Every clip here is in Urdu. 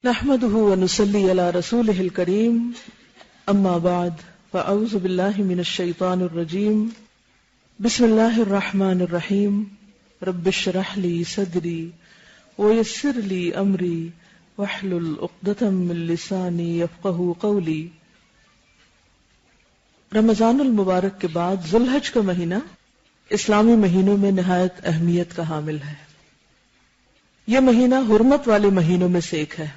نحمده ونصلي على رسوله الكريم اما بعد فاعوذ بالله من الشيطان الرجيم بسم الله الرحمن الرحيم رب اشرح لي صدري ويسر لي امري واحلل عقدة من لساني يفقهوا قولي۔ رمضان المبارک کے بعد ذوالحج کا مہینہ اسلامی مہینوں میں نہایت اہمیت کا حامل ہے۔ یہ مہینہ حرمت والے مہینوں میں سے ایک ہے۔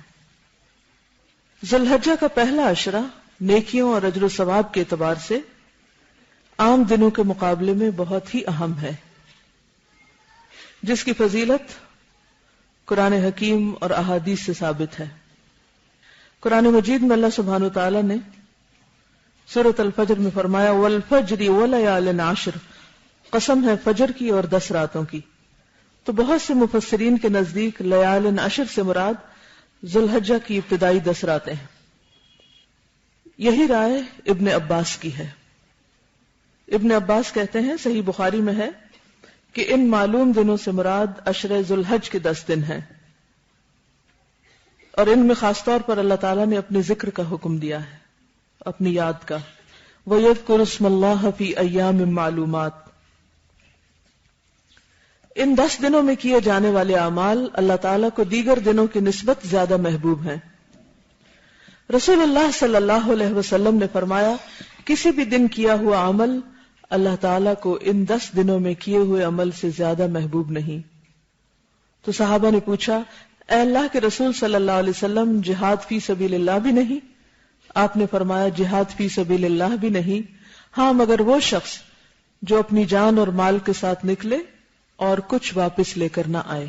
ذوالحجہ کا پہلا عشرہ نیکیوں اور اجر و ثواب کے اعتبار سے عام دنوں کے مقابلے میں بہت ہی اہم ہے، جس کی فضیلت قرآن حکیم اور احادیث سے ثابت ہے۔ قرآن مجید میں اللہ سبحانہ و تعالی نے سورۃ الفجر میں فرمایا والفجر ولیال عشر، قسم ہے فجر کی اور 10 راتوں کی۔ تو بہت سے مفسرین کے نزدیک لیال عشر سے مراد ذوالحجہ کی ابتدائی 10 راتیں ہیں۔ یہی رائے ابن عباس کی ہے۔ ابن عباس کہتے ہیں، صحیح بخاری میں ہے کہ ان معلوم دنوں سے مراد عشرہ ذوالحج کے 10 دن ہیں، اور ان میں خاص طور پر اللہ تعالیٰ نے اپنے ذکر کا حکم دیا ہے، اپنی یاد کا۔ وَيَذْكُرُ اسْمَ اللَّهِ فِي أَيَّامٍ مَّعْلُومَاتٍ۔ ان 10 دنوں میں کیے جانے والے اعمال اللہ تعالیٰ کو دیگر دنوں کی نسبت زیادہ محبوب ہیں۔ رسول اللہ صلی اللہ علیہ وسلم نے فرمایا، کسی بھی دن کیا ہوا عمل اللہ تعالیٰ کو ان 10 دنوں میں کیے ہوئے عمل سے زیادہ محبوب نہیں۔ تو صحابہ نے پوچھا، اے اللہ کے رسول صلی اللہ علیہ وسلم، جہاد فی سبیل اللہ بھی نہیں؟ آپ نے فرمایا، جہاد فی سبیل اللہ بھی نہیں، ہاں مگر وہ شخص جو اپنی جان اور مال کے ساتھ نکلے اور کچھ واپس لے کر نہ آئے۔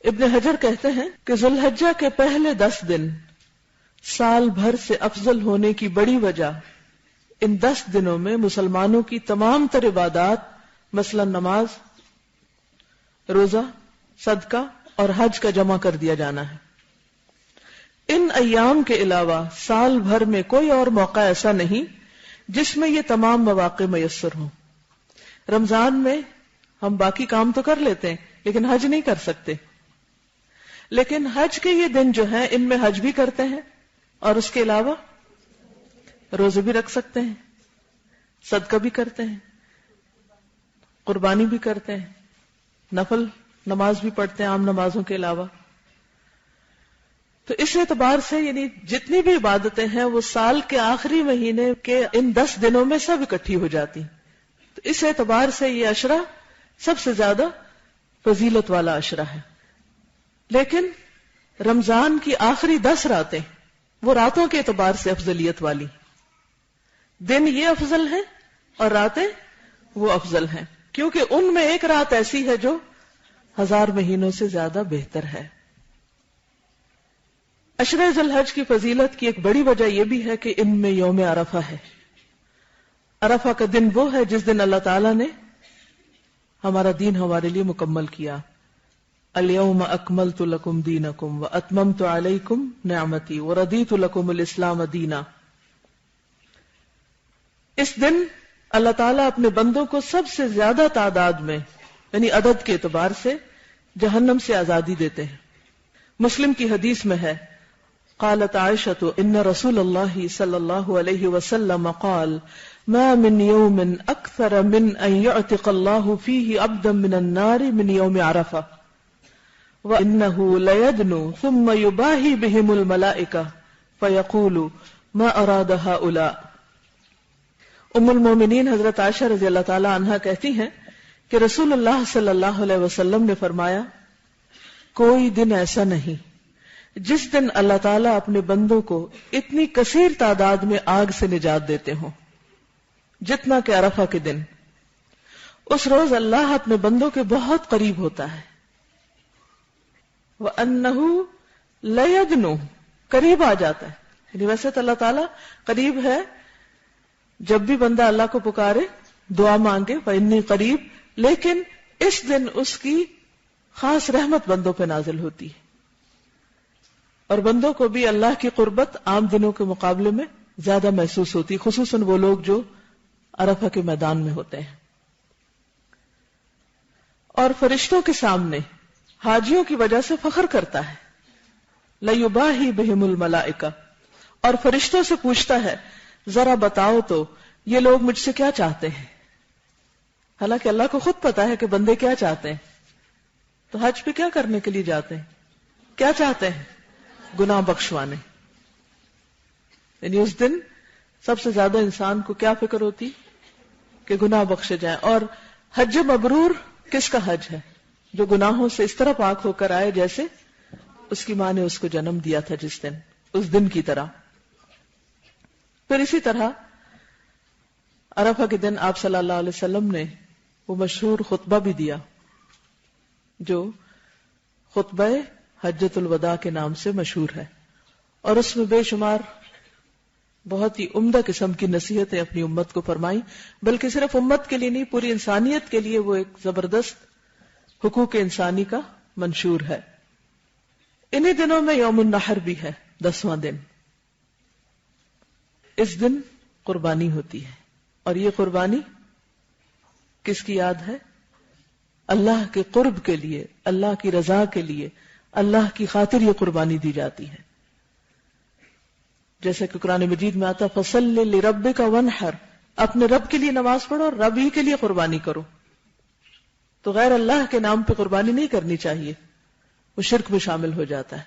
ابن حجر کہتے ہیں کہ ذوالحجہ کے پہلے 10 دن سال بھر سے افضل ہونے کی بڑی وجہ ان 10 دنوں میں مسلمانوں کی تمام تر عبادات، مثلا نماز، روزہ، صدقہ اور حج کا جمع کر دیا جانا ہے۔ ان ایام کے علاوہ سال بھر میں کوئی اور موقع ایسا نہیں جس میں یہ تمام مواقع میسر ہوں۔ رمضان میں ہم باقی کام تو کر لیتے ہیں لیکن حج نہیں کر سکتے، لیکن حج کے یہ دن جو ہیں ان میں حج بھی کرتے ہیں، اور اس کے علاوہ روزے بھی رکھ سکتے ہیں، صدقہ بھی کرتے ہیں، قربانی بھی کرتے ہیں، نفل نماز بھی پڑھتے ہیں عام نمازوں کے علاوہ۔ تو اس اعتبار سے یعنی جتنی بھی عبادتیں ہیں وہ سال کے آخری مہینے کے ان 10 دنوں میں سب اکٹھی ہو جاتی ہیں۔ تو اس اعتبار سے یہ عشرہ سب سے زیادہ فضیلت والا عشرہ ہے۔ لیکن رمضان کی آخری 10 راتیں وہ راتوں کے اعتبار سے افضلیت والی، دن یہ افضل ہیں اور راتیں وہ افضل ہیں، کیونکہ ان میں ایک رات ایسی ہے جو 1000 مہینوں سے زیادہ بہتر ہے۔ عشرہ ذوالحج کی فضیلت کی ایک بڑی وجہ یہ بھی ہے کہ ان میں یوم عرفہ ہے۔ عرفہ کا دن وہ ہے جس دن اللہ تعالیٰ نے ہمارا دین ہمارے لیے مکمل کیا۔ اليوم اکملت لکم دینکم واتممت علیکم نعمتی وردیت لکم الاسلام دینا۔ اس دن اللہ تعالیٰ اپنے بندوں کو سب سے زیادہ تعداد میں یعنی عدد کے اعتبار سے جہنم سے آزادی دیتے ہیں۔ مسلم کی حدیث میں ہے، قالت عائشۃ ان رسول اللہ صلی اللہ علیہ وسلم قال ما من يوم اکثر من ان يعتق الله فيه عبدا من النار من يوم عرفہ وانه ليدنو ثم يباهي بهم الملائکہ فيقول ما اراد هؤلاء۔ ام المومنین حضرت عائشہ رضی اللہ تعالی عنہا کہتی ہیں کہ رسول اللہ صلی اللہ علیہ وسلم نے فرمایا، کوئی دن ایسا نہیں جس دن اللہ تعالیٰ اپنے بندوں کو اتنی کثیر تعداد میں آگ سے نجات دیتے ہوں جتنا کہ عرفہ کے دن۔ اس روز اللہ اپنے بندوں کے بہت قریب ہوتا ہے۔ وَأَنَّهُ لَيَدْنُو، قریب آ جاتا ہے، یعنی ویسے تو اللہ تعالیٰ قریب ہے، جب بھی بندہ اللہ کو پکارے دعا مانگے فَإِنِّي قریب، لیکن اس دن اس کی خاص رحمت بندوں پہ نازل ہوتی ہے، اور بندوں کو بھی اللہ کی قربت عام دنوں کے مقابلے میں زیادہ محسوس ہوتی، خصوصاً وہ لوگ جو عرفہ کے میدان میں ہوتے ہیں۔ اور فرشتوں کے سامنے حاجیوں کی وجہ سے فخر کرتا ہے. لَيُبَاهِي بِهِمُ الْمَلَائِكَةُ، اور فرشتوں سے پوچھتا ہے ذرا بتاؤ تو یہ لوگ مجھ سے کیا چاہتے ہیں. حالانکہ اللہ کو خود پتا ہے کہ بندے کیا چاہتے ہیں. تو حج پہ کیا کرنے کے لیے جاتے ہیں؟ کیا چاہتے ہیں؟ گناہ بخشوانے. یعنی اس دن سب سے زیادہ انسان کو کیا فکر ہوتی کہ گناہ بخشے جائیں. اور حج مبرور کس کا حج ہے؟ جو گناہوں سے اس طرح پاک ہو کر آئے جیسے اس کی ماں نے اس کو جنم دیا تھا جس دن، اس دن کی طرح. پھر اسی طرح عرفہ کے دن آپ صلی اللہ علیہ وسلم نے وہ مشہور خطبہ بھی دیا جو خطبہ حجۃ الوداع کے نام سے مشہور ہے، اور اس میں بے شمار بہت ہی عمدہ قسم کی نصیحتیں اپنی امت کو فرمائیں. بلکہ صرف امت کے لیے نہیں، پوری انسانیت کے لیے وہ ایک زبردست حقوق انسانی کا منشور ہے. انہی دنوں میں یوم النحر بھی ہے، 10واں دن. اس دن قربانی ہوتی ہے، اور یہ قربانی کس کی یاد ہے؟ اللہ کے قرب کے لیے، اللہ کی رضا کے لیے، اللہ کی خاطر یہ قربانی دی جاتی ہے. جیسے کہ قرآن مجید میں آتا فَصَلِّ لِرَبِّكَ وَانْحَرْ، اپنے رب کے لیے نماز پڑھو اور رب ہی کے لیے قربانی کرو. تو غیر اللہ کے نام پہ قربانی نہیں کرنی چاہیے، وہ شرک میں شامل ہو جاتا ہے،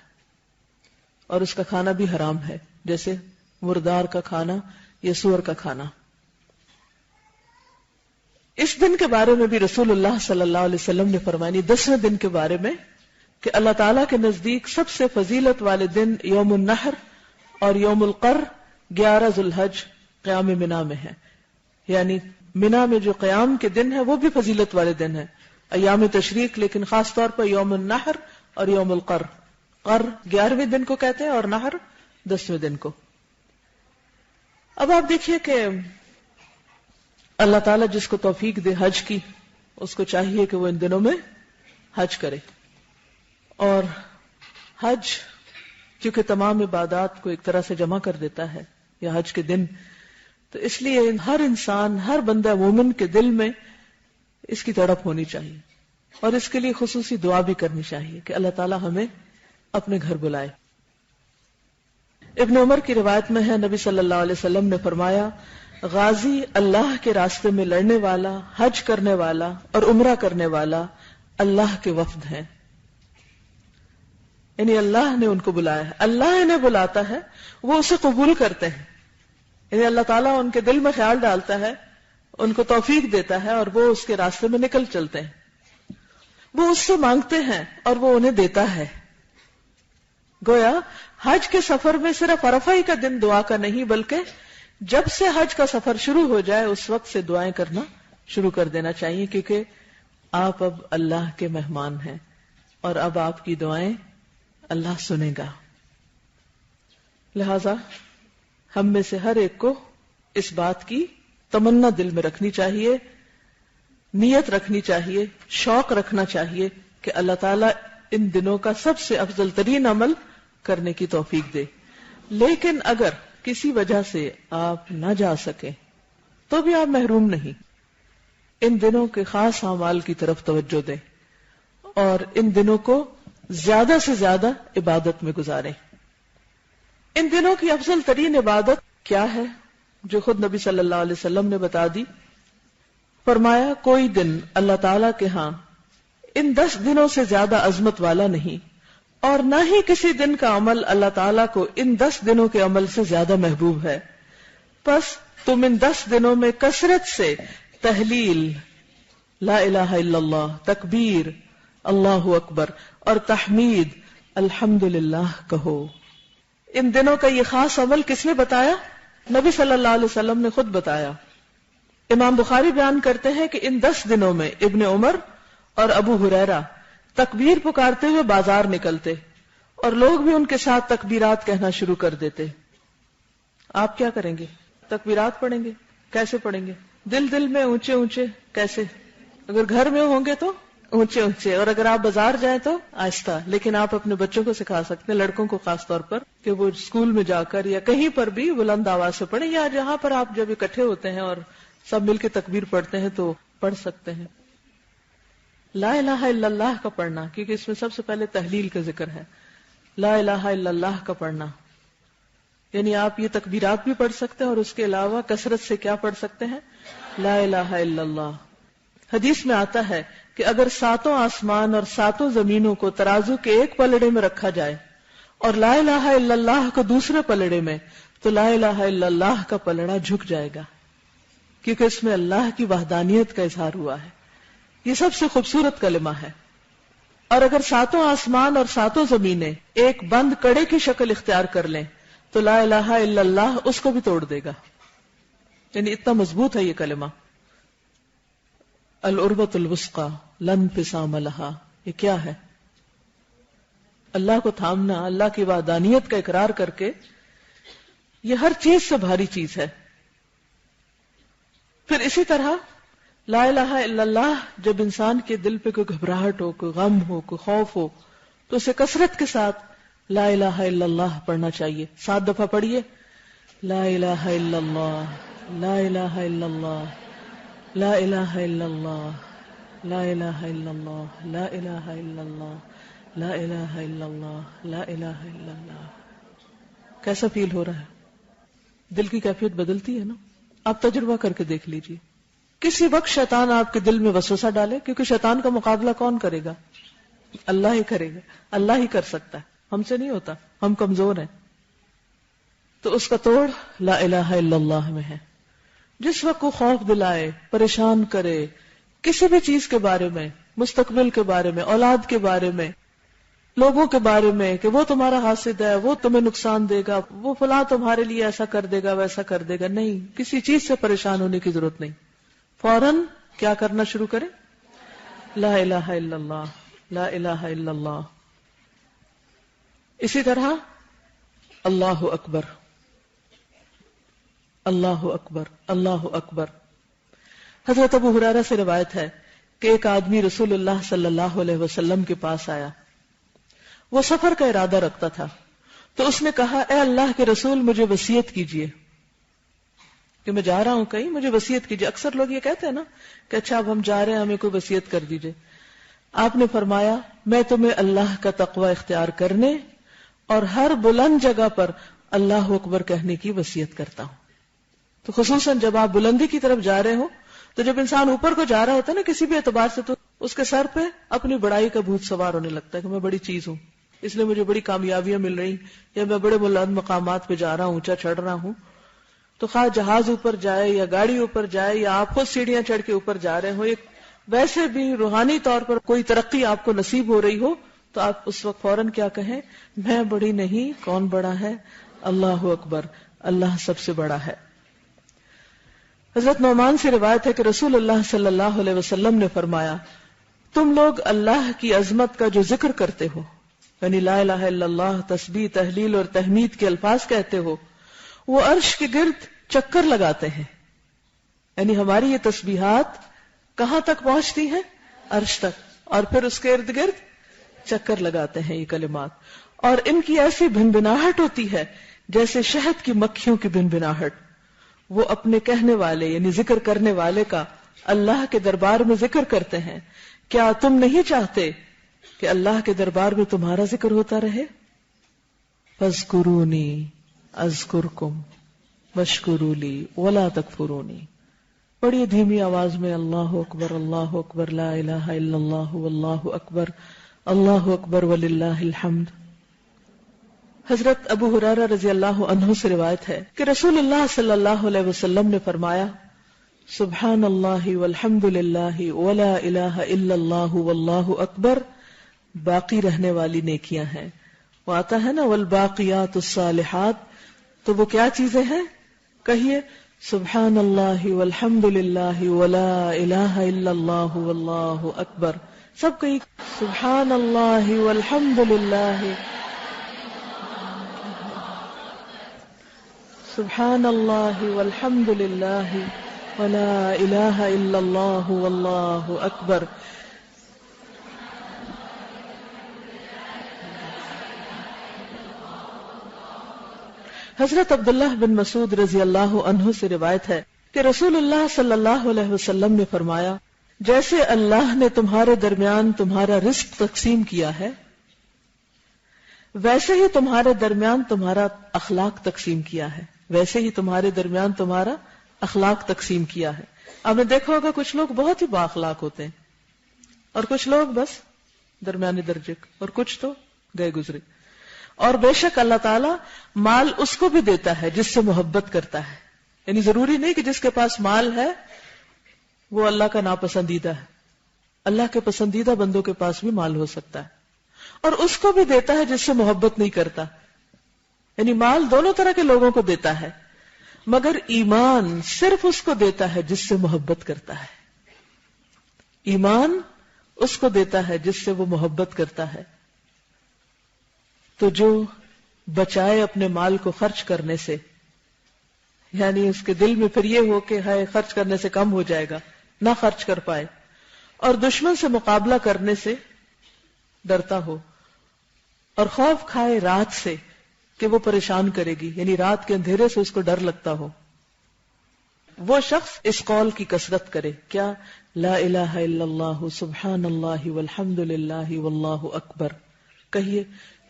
اور اس کا کھانا بھی حرام ہے، جیسے مردار کا کھانا یا سور کا کھانا. اس دن کے بارے میں بھی رسول اللہ صلی اللہ علیہ وسلم نے فرمایا، 10ویں دن کے بارے میں، کہ اللہ تعالیٰ کے نزدیک سب سے فضیلت والے دن یوم النحر اور یوم القر 11 ذو الحج قیام منا میں ہے. یعنی منا میں جو قیام کے دن ہے وہ بھی فضیلت والے دن ہے، ایام تشریق، لیکن خاص طور پر یوم النحر اور یوم القر. قر 11ویں دن کو کہتے ہیں اور نحر 10ویں دن کو. اب آپ دیکھیے کہ اللہ تعالیٰ جس کو توفیق دے حج کی، اس کو چاہیے کہ وہ ان دنوں میں حج کرے. اور حج کیونکہ تمام عبادات کو ایک طرح سے جمع کر دیتا ہے، یا حج کے دن، تو اس لیے ہر انسان، ہر بندہ مومن کے دل میں اس کی تڑپ ہونی چاہیے، اور اس کے لیے خصوصی دعا بھی کرنی چاہیے کہ اللہ تعالیٰ ہمیں اپنے گھر بلائے. ابن عمر کی روایت میں ہے، نبی صلی اللہ علیہ وسلم نے فرمایا، غازی اللہ کے راستے میں لڑنے والا، حج کرنے والا اور عمرہ کرنے والا اللہ کے وفد ہیں. یعنی اللہ نے ان کو بلایا ہے، اللہ انہیں بلاتا ہے، وہ اسے قبول کرتے ہیں. یعنی اللہ تعالیٰ ان کے دل میں خیال ڈالتا ہے، ان کو توفیق دیتا ہے، اور وہ اس کے راستے میں نکل چلتے ہیں. وہ اس سے مانگتے ہیں اور وہ انہیں دیتا ہے. گویا حج کے سفر میں صرف عرفہ ہی کا دن دعا کا نہیں، بلکہ جب سے حج کا سفر شروع ہو جائے اس وقت سے دعائیں کرنا شروع کر دینا چاہیے، کیونکہ آپ اب اللہ کے مہمان ہیں اور اب آپ کی دعائیں اللہ سنے گا. لہذا ہم میں سے ہر ایک کو اس بات کی تمنا دل میں رکھنی چاہیے، نیت رکھنی چاہیے، شوق رکھنا چاہیے کہ اللہ تعالیٰ ان دنوں کا سب سے افضل ترین عمل کرنے کی توفیق دے. لیکن اگر کسی وجہ سے آپ نہ جا سکیں تو بھی آپ محروم نہیں. ان دنوں کے خاص اعمال کی طرف توجہ دیں اور ان دنوں کو زیادہ سے زیادہ عبادت میں گزاریں. ان دنوں کی افضل ترین عبادت کیا ہے جو خود نبی صلی اللہ علیہ وسلم نے بتا دی؟ فرمایا، کوئی دن اللہ تعالیٰ کے ہاں ان 10 دنوں سے زیادہ عظمت والا نہیں، اور نہ ہی کسی دن کا عمل اللہ تعالیٰ کو ان 10 دنوں کے عمل سے زیادہ محبوب ہے. پس تم ان 10 دنوں میں کثرت سے تحلیل، لا الہ الا اللہ، تکبیر، اللہ اکبر اور تحمید، الحمدللہ کہو. ان دنوں کا یہ خاص عمل کس نے بتایا؟ نبی صلی اللہ علیہ وسلم نے خود بتایا. امام بخاری بیان کرتے ہیں کہ ان 10 دنوں میں ابن عمر اور ابو ہریرہ تکبیر پکارتے ہوئے بازار نکلتے اور لوگ بھی ان کے ساتھ تکبیرات کہنا شروع کر دیتے. آپ کیا کریں گے؟ تکبیرات پڑھیں گے. کیسے پڑھیں گے؟ دل دل میں اونچے اونچے. کیسے؟ اگر گھر میں ہوں گے تو اونچے اونچے، اور اگر آپ بازار جائیں تو آہستہ. لیکن آپ اپنے بچوں کو سکھا سکتے ہیں، لڑکوں کو خاص طور پر، کہ وہ اسکول میں جا کر یا کہیں پر بھی بلند آواز سے پڑھیں، یا جہاں پر آپ جب اکٹھے ہوتے ہیں اور سب مل کے تکبیر پڑھتے ہیں تو پڑھ سکتے ہیں. لا الہ الا اللہ کا پڑھنا، کیونکہ اس میں سب سے پہلے تحلیل کا ذکر ہے، لا الہ الا اللہ کا پڑھنا، یعنی آپ یہ تکبیرات بھی پڑھ سکتے ہیں اور اس کے علاوہ کثرت سے کیا پڑھ سکتے ہیں؟ لا الہ الا اللہ۔ حدیث میں آتا ہے کہ اگر 7 آسمان اور 7 زمینوں کو ترازو کے ایک پلڑے میں رکھا جائے اور لا الہ الا اللہ کو دوسرے پلڑے میں، تو لا الہ الا اللہ کا پلڑا جھک جائے گا، کیونکہ اس میں اللہ کی وحدانیت کا اظہار ہوا ہے۔ یہ سب سے خوبصورت کلمہ ہے۔ اور اگر 7 آسمان اور 7 زمینیں ایک بند کڑے کی شکل اختیار کر لیں تو لا الہ الا اللہ اس کو بھی توڑ دے گا، یعنی اتنا مضبوط ہے یہ کلمہ۔ العروۃ الوثقی لا انفصام لها، یہ کیا ہے؟ اللہ کو تھامنا، اللہ کی وحدانیت کا اقرار کر کے، یہ ہر چیز سے بھاری چیز ہے۔ پھر اسی طرح لا الہ الا اللہ جب انسان کے دل پہ کوئی گھبراہٹ ہو، کوئی غم ہو، کوئی خوف ہو، تو اسے کثرت کے ساتھ لا الہ الا اللہ پڑھنا چاہیے۔ 7 دفعہ پڑھیے، لا الہ الا اللہ، لا الہ الا اللہ، لا الہ الا اللہ، لا الہ الا اللہ، لا الہ الا اللہ، لا الہ الا اللہ، لا الہ الا اللہ۔ کیسا فیل ہو رہا ہے؟ دل کی کیفیت بدلتی ہے نا؟ آپ تجربہ کر کے دیکھ لیجیے۔ کسی وقت شیطان آپ کے دل میں وسوسہ ڈالے، کیونکہ شیطان کا مقابلہ کون کرے گا؟ اللہ ہی کرے گا، اللہ ہی کر سکتا ہے، ہم سے نہیں ہوتا، ہم کمزور ہیں۔ تو اس کا توڑ لا الہ الا اللہ میں ہے۔ جس وقت کو خوف دلائے، پریشان کرے، کسی بھی چیز کے بارے میں، مستقبل کے بارے میں، اولاد کے بارے میں، لوگوں کے بارے میں، کہ وہ تمہارا حاسد ہے، وہ تمہیں نقصان دے گا، وہ فلاں تمہارے لیے ایسا کر دے گا، ویسا کر دے گا، نہیں، کسی چیز سے پریشان ہونے کی ضرورت نہیں۔ فوراً کیا کرنا شروع کریں؟ لا الہ الا اللہ، لا الہ الا اللہ۔ اسی طرح اللہ اکبر، اللہ اکبر، اللہ اکبر۔ حضرت ابو ہریرہ سے روایت ہے کہ ایک آدمی رسول اللہ صلی اللہ علیہ وسلم کے پاس آیا، وہ سفر کا ارادہ رکھتا تھا، تو اس نے کہا، اے اللہ کے رسول، مجھے وصیت کیجیے کہ میں جا رہا ہوں کہیں، مجھے وصیت کیجیے۔ اکثر لوگ یہ کہتے ہیں نا کہ اچھا اب ہم جا رہے ہیں، ہمیں کوئی وصیت کر دیجیے۔ آپ نے فرمایا، میں تمہیں اللہ کا تقوی اختیار کرنے اور ہر بلند جگہ پر اللہ اکبر کہنے کی وصیت کرتا ہوں۔ تو خصوصاً جب آپ بلندی کی طرف جا رہے ہو، تو جب انسان اوپر کو جا رہا ہوتا ہے نا کسی بھی اعتبار سے، تو اس کے سر پہ اپنی بڑائی کا بھوت سوار ہونے لگتا ہے کہ میں بڑی چیز ہوں، اس لیے مجھے بڑی کامیابیاں مل رہی، یا میں بڑے بلند مقامات پہ جا رہا ہوں، اونچا چڑھ رہا ہوں۔ تو خواہ جہاز اوپر جائے یا گاڑی اوپر جائے یا آپ خود سیڑھیاں چڑھ کے اوپر جا رہے ہو، ایک ویسے بھی روحانی طور پر کوئی ترقی آپ کو نصیب ہو رہی ہو، تو آپ اس وقت فوراً کیا کہیں؟ میں بڑی نہیں، کون بڑا ہے؟ اللہ اکبر، اللہ سب سے بڑا ہے۔ حضرت نعمان سے روایت ہے کہ رسول اللہ صلی اللہ علیہ وسلم نے فرمایا، تم لوگ اللہ کی عظمت کا جو ذکر کرتے ہو، یعنی لا الہ الا اللہ، تسبیح، تحلیل اور تحمید کے الفاظ کہتے ہو، وہ عرش کے گرد چکر لگاتے ہیں، یعنی ہماری یہ تسبیحات کہاں تک پہنچتی ہیں؟ عرش تک، اور پھر اس کے ارد گرد چکر لگاتے ہیں یہ کلمات، اور ان کی ایسی بھنبھناہٹ ہوتی ہے جیسے شہد کی مکھیوں کی بھنبھناہٹ۔ وہ اپنے کہنے والے یعنی ذکر کرنے والے کا اللہ کے دربار میں ذکر کرتے ہیں۔ کیا تم نہیں چاہتے کہ اللہ کے دربار میں تمہارا ذکر ہوتا رہے؟ فاذکرونی اذکرکم واشکروا لی ولا تکفرونی۔ بڑی دھیمی آواز میں اللہ اکبر، اللہ اکبر، لا الہ الا اللہ، واللہ اکبر وللہ الحمد۔ حضرت ابو ہریرہ رضی اللہ عنہ سے روایت ہے کہ رسول اللہ صلی اللہ علیہ وسلم نے فرمایا، سبحان اللہ والحمد للہ ولا الہ الا اللہ واللہ اکبر باقی رہنے والی نیکیاں ہیں۔ وہ آتا ہے نا والباقیات الصالحات، تو وہ کیا چیزیں ہیں؟ کہیے سبحان اللہ والحمد للہ ولا الہ الا اللہ واللہ اکبر۔ سب کہیں سبحان اللہ والحمد للہ، سبحان اللہ والحمد للہ ولا الہ الا اللہ واللہ اکبر۔ حضرت عبداللہ بن مسعود رضی اللہ عنہ سے روایت ہے کہ رسول اللہ صلی اللہ علیہ وسلم نے فرمایا، جیسے اللہ نے تمہارے درمیان تمہارا رزق تقسیم کیا ہے ویسے ہی تمہارے درمیان تمہارا اخلاق تقسیم کیا ہے، ویسے ہی تمہارے درمیان تمہارا اخلاق تقسیم کیا ہے۔ آپ نے دیکھا ہوگا کچھ لوگ بہت ہی بااخلاق ہوتے ہیں اور کچھ لوگ بس درمیانی درجے اور کچھ تو گئے گزرے۔ اور بے شک اللہ تعالیٰ مال اس کو بھی دیتا ہے جس سے محبت کرتا ہے، یعنی ضروری نہیں کہ جس کے پاس مال ہے وہ اللہ کا ناپسندیدہ ہے، اللہ کے پسندیدہ بندوں کے پاس بھی مال ہو سکتا ہے، اور اس کو بھی دیتا ہے جس سے محبت نہیں کرتا، یعنی مال دونوں طرح کے لوگوں کو دیتا ہے، مگر ایمان صرف اس کو دیتا ہے جس سے محبت کرتا ہے، ایمان اس کو دیتا ہے جس سے وہ محبت کرتا ہے۔ تو جو بچائے اپنے مال کو خرچ کرنے سے، یعنی اس کے دل میں پھر یہ ہو کہ ہے خرچ کرنے سے کم ہو جائے گا، نہ خرچ کر پائے، اور دشمن سے مقابلہ کرنے سے ڈرتا ہو، اور خوف کھائے رات سے کہ وہ پریشان کرے گی، یعنی رات کے اندھیرے سے اس کو ڈر لگتا ہو، وہ شخص اس قول کی کثرت کرے، کیا؟ لا الہ الا اللہ سبحان اللہ والحمد للہ واللہ اکبر۔ کہیے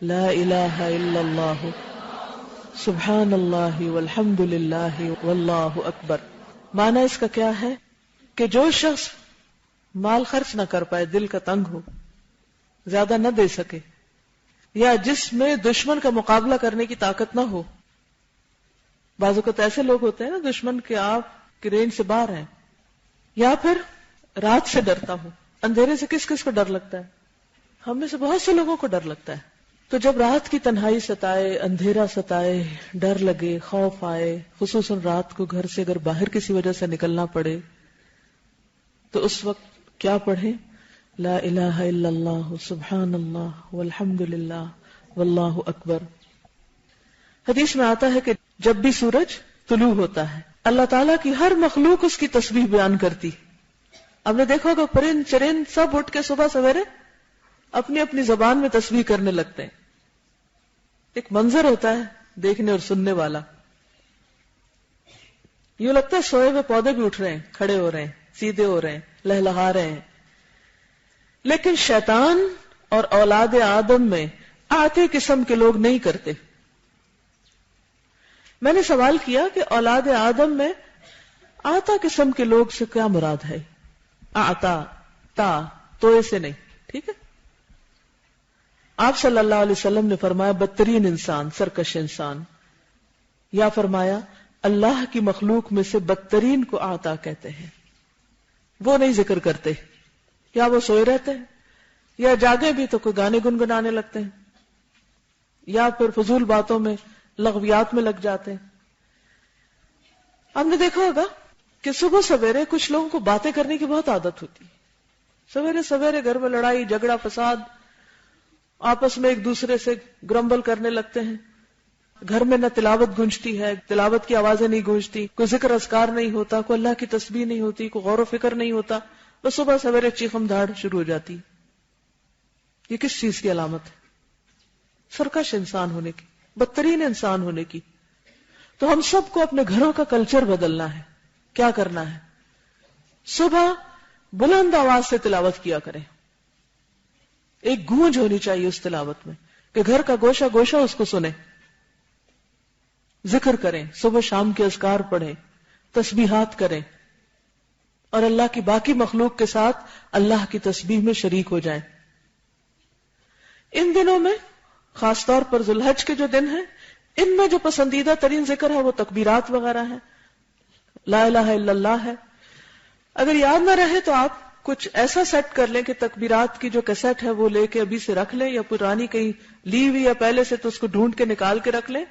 لا الہ الا اللہ سبحان اللہ والحمد للہ واللہ اکبر۔ معنی اس کا کیا ہے کہ جو شخص مال خرچ نہ کر پائے، دل کا تنگ ہو، زیادہ نہ دے سکے، یا جس میں دشمن کا مقابلہ کرنے کی طاقت نہ ہو، بعض اوقات ایسے لوگ ہوتے ہیں نا دشمن کے آپ کی رینج سے باہر ہیں، یا پھر رات سے ڈرتا ہو۔ اندھیرے سے کس کس کو ڈر لگتا ہے؟ ہم میں سے بہت سے لوگوں کو ڈر لگتا ہے۔ تو جب رات کی تنہائی ستائے، اندھیرا ستائے، ڈر لگے، خوف آئے، خصوصاً رات کو گھر سے اگر باہر کسی وجہ سے نکلنا پڑے، تو اس وقت کیا پڑھیں؟ لا الہ الا اللہ سبحان اللہ والحمد للہ واللہ اکبر۔ حدیث میں آتا ہے کہ جب بھی سورج طلوع ہوتا ہے اللہ تعالیٰ کی ہر مخلوق اس کی تسبیح بیان کرتی۔ آپ نے دیکھا ہوگا پرند چرند سب اٹھ کے صبح سویرے اپنی اپنی زبان میں تسبیح کرنے لگتے ہیں۔ ایک منظر ہوتا ہے دیکھنے اور سننے والا، یوں لگتا ہے سوئے ہوئے پودے بھی اٹھ رہے ہیں، کھڑے ہو رہے ہیں، سیدھے ہو رہے ہیں، لہلہا رہے ہیں۔ لیکن شیطان اور اولاد آدم میں آتے قسم کے لوگ نہیں کرتے۔ میں نے سوال کیا کہ اولاد آدم میں آتا قسم کے لوگ سے کیا مراد ہے؟ آتا تا توئے سے نہیں، ٹھیک ہے؟ آپ صلی اللہ علیہ وسلم نے فرمایا بدترین انسان، سرکش انسان، یا فرمایا اللہ کی مخلوق میں سے بدترین کو آتا کہتے ہیں۔ وہ نہیں ذکر کرتے، یا وہ سوئے رہتے ہیں، یا جاگے بھی تو کوئی گانے گنگنانے لگتے ہیں، یا پھر فضول باتوں میں لغویات میں لگ جاتے ہیں۔ آپ نے دیکھا ہوگا کہ صبح سویرے کچھ لوگوں کو باتیں کرنے کی بہت عادت ہوتی ہے، سویرے سویرے گھر میں لڑائی جھگڑا فساد، آپس میں ایک دوسرے سے گرمبل کرنے لگتے ہیں، گھر میں نہ تلاوت گونجتی ہے، تلاوت کی آوازیں نہیں گونجتی، کوئی ذکر اذکار نہیں ہوتا، کوئی اللہ کی تسبیح نہیں ہوتی، کوئی غور و فکر نہیں ہوتا، بس صبح سویرے چیخم دھاڑ شروع ہو جاتی۔ یہ کس چیز کی علامت ہے؟ سرکش انسان ہونے کی، بدترین انسان ہونے کی۔ تو ہم سب کو اپنے گھروں کا کلچر بدلنا ہے۔ کیا کرنا ہے؟ صبح بلند آواز سے تلاوت کیا کریں، ایک گونج ہونی چاہیے اس تلاوت میں کہ گھر کا گوشہ گوشہ اس کو سنے، ذکر کریں، صبح شام کے اذکار پڑھیں، تسبیحات کریں، اور اللہ کی باقی مخلوق کے ساتھ اللہ کی تسبیح میں شریک ہو جائیں۔ ان دنوں میں خاص طور پر ذوالحج کے جو دن ہیں، ان میں جو پسندیدہ ترین ذکر ہے وہ تکبیرات وغیرہ ہے، لا الہ الا اللہ ہے۔ اگر یاد نہ رہے تو آپ کچھ ایسا سیٹ کر لیں کہ تکبیرات کی جو کیسٹ ہے وہ لے کے ابھی سے رکھ لیں، یا پرانی کہیں لی ہوئی یا پہلے سے تو اس کو ڈھونڈ کے نکال کے رکھ لیں،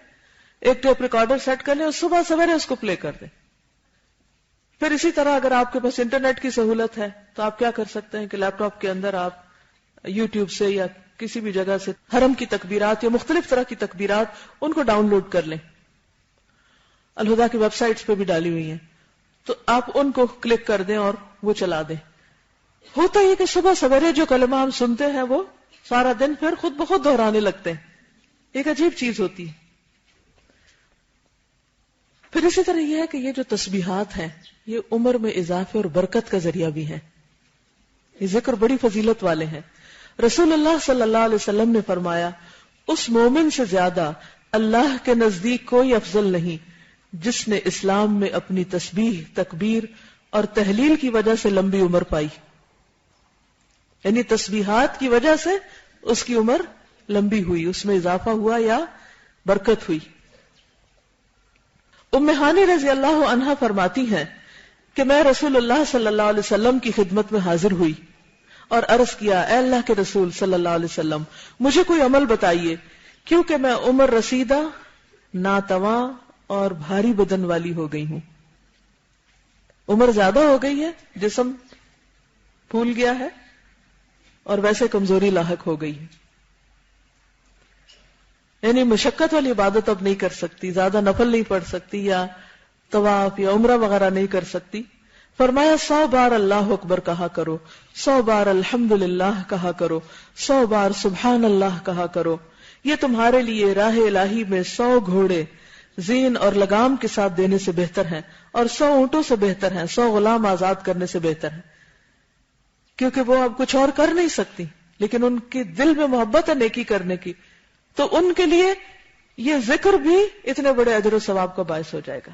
ایک ٹیپ ریکارڈر سیٹ کر لیں اور صبح سویرے اس کو پلے کر دیں۔ پھر اسی طرح اگر آپ کے پاس انٹرنیٹ کی سہولت ہے تو آپ کیا کر سکتے ہیں کہ لیپ ٹاپ کے اندر آپ یوٹیوب سے یا کسی بھی جگہ سے حرم کی تکبیرات یا مختلف طرح کی تکبیرات ان کو ڈاؤن لوڈ کر لیں، الہدا کی ویب سائٹس پہ بھی ڈالی ہوئی ہیں، تو آپ ان کو کلک کر دیں اور وہ چلا دیں۔ ہوتا یہ کہ صبح سویرے جو کلمہ ہم سنتے ہیں وہ سارا دن پھر خود بخود دہرانے لگتے ہیں، ایک عجیب چیز ہوتی ہے۔ پھر اسی طرح یہ ہے کہ یہ جو تسبیحات ہیں یہ عمر میں اضافے اور برکت کا ذریعہ بھی ہیں۔ یہ ذکر بڑی فضیلت والے ہیں. رسول اللہ صلی اللہ علیہ وسلم نے فرمایا اس مومن سے زیادہ اللہ کے نزدیک کوئی افضل نہیں جس نے اسلام میں اپنی تسبیح، تکبیر اور تحلیل کی وجہ سے لمبی عمر پائی. یعنی تسبیحات کی وجہ سے اس کی عمر لمبی ہوئی، اس میں اضافہ ہوا یا برکت ہوئی. ام ہانی رضی اللہ عنہا فرماتی ہیں کہ میں رسول اللہ صلی اللہ علیہ وسلم کی خدمت میں حاضر ہوئی اور عرض کیا اے اللہ کے رسول صلی اللہ علیہ وسلم مجھے کوئی عمل بتائیے کیونکہ میں عمر رسیدہ، ناتواں اور بھاری بدن والی ہو گئی ہوں. عمر زیادہ ہو گئی ہے، جسم پھول گیا ہے اور ویسے کمزوری لاحق ہو گئی ہے. یعنی مشقت والی عبادت اب نہیں کر سکتی، زیادہ نفل نہیں پڑھ سکتی یا طواف یا عمرہ وغیرہ نہیں کر سکتی. فرمایا 100 بار اللہ اکبر کہا کرو، 100 بار الحمدللہ کہا کرو، 100 بار سبحان اللہ کہا کرو. یہ تمہارے لیے راہ الہی میں 100 گھوڑے زین اور لگام کے ساتھ دینے سے بہتر ہیں اور 100 اونٹوں سے بہتر ہیں، 100 غلام آزاد کرنے سے بہتر ہیں. کیونکہ وہ اب کچھ اور کر نہیں سکتی لیکن ان کے دل میں محبت ہے نیکی کرنے کی، تو ان کے لیے یہ ذکر بھی اتنے بڑے اجر و ثواب کا باعث ہو جائے گا.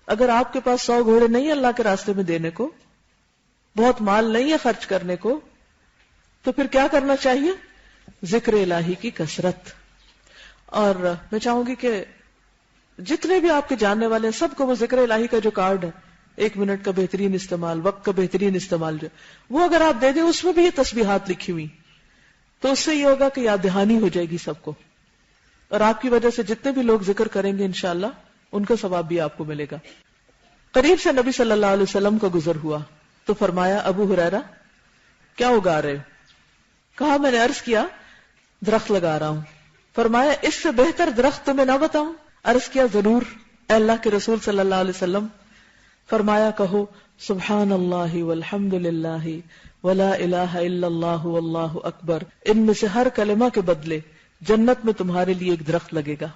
اگر آپ کے پاس 100 گھوڑے نہیں اللہ کے راستے میں دینے کو، بہت مال نہیں ہے خرچ کرنے کو، تو پھر کیا کرنا چاہیے؟ ذکر الہی کی کثرت. اور میں چاہوں گی کہ جتنے بھی آپ کے جاننے والے ہیں سب کو وہ ذکر الہی کا جو کارڈ ہے 1 منٹ کا بہترین استعمال، وقت کا بہترین استعمال، جو وہ اگر آپ دے دیں اس میں بھی یہ تسبیحات لکھی ہوئی، تو اس سے یہ ہوگا کہ یاد دہانی ہو جائے گی سب کو، اور آپ کی وجہ سے جتنے بھی لوگ ذکر کریں گے انشاءاللہ ان کا ثواب بھی آپ کو ملے گا. قریب سے نبی صلی اللہ علیہ وسلم کا گزر ہوا تو فرمایا ابو ہریرہ کیا اگا رہے ہو؟ کہا میں نے عرض کیا درخت لگا رہا ہوں. فرمایا اس سے بہتر درخت تمہیں نہ بتاؤں؟ عرض کیا ضرور اے اللہ کے رسول صلی اللہ علیہ وسلم. فرمایا کہو سبحان اللہ والحمد للہ ولا الہ الا اللہ واللہ اکبر. ان میں سے ہر کلمہ کے بدلے جنت میں تمہارے لیے ایک درخت لگے گا.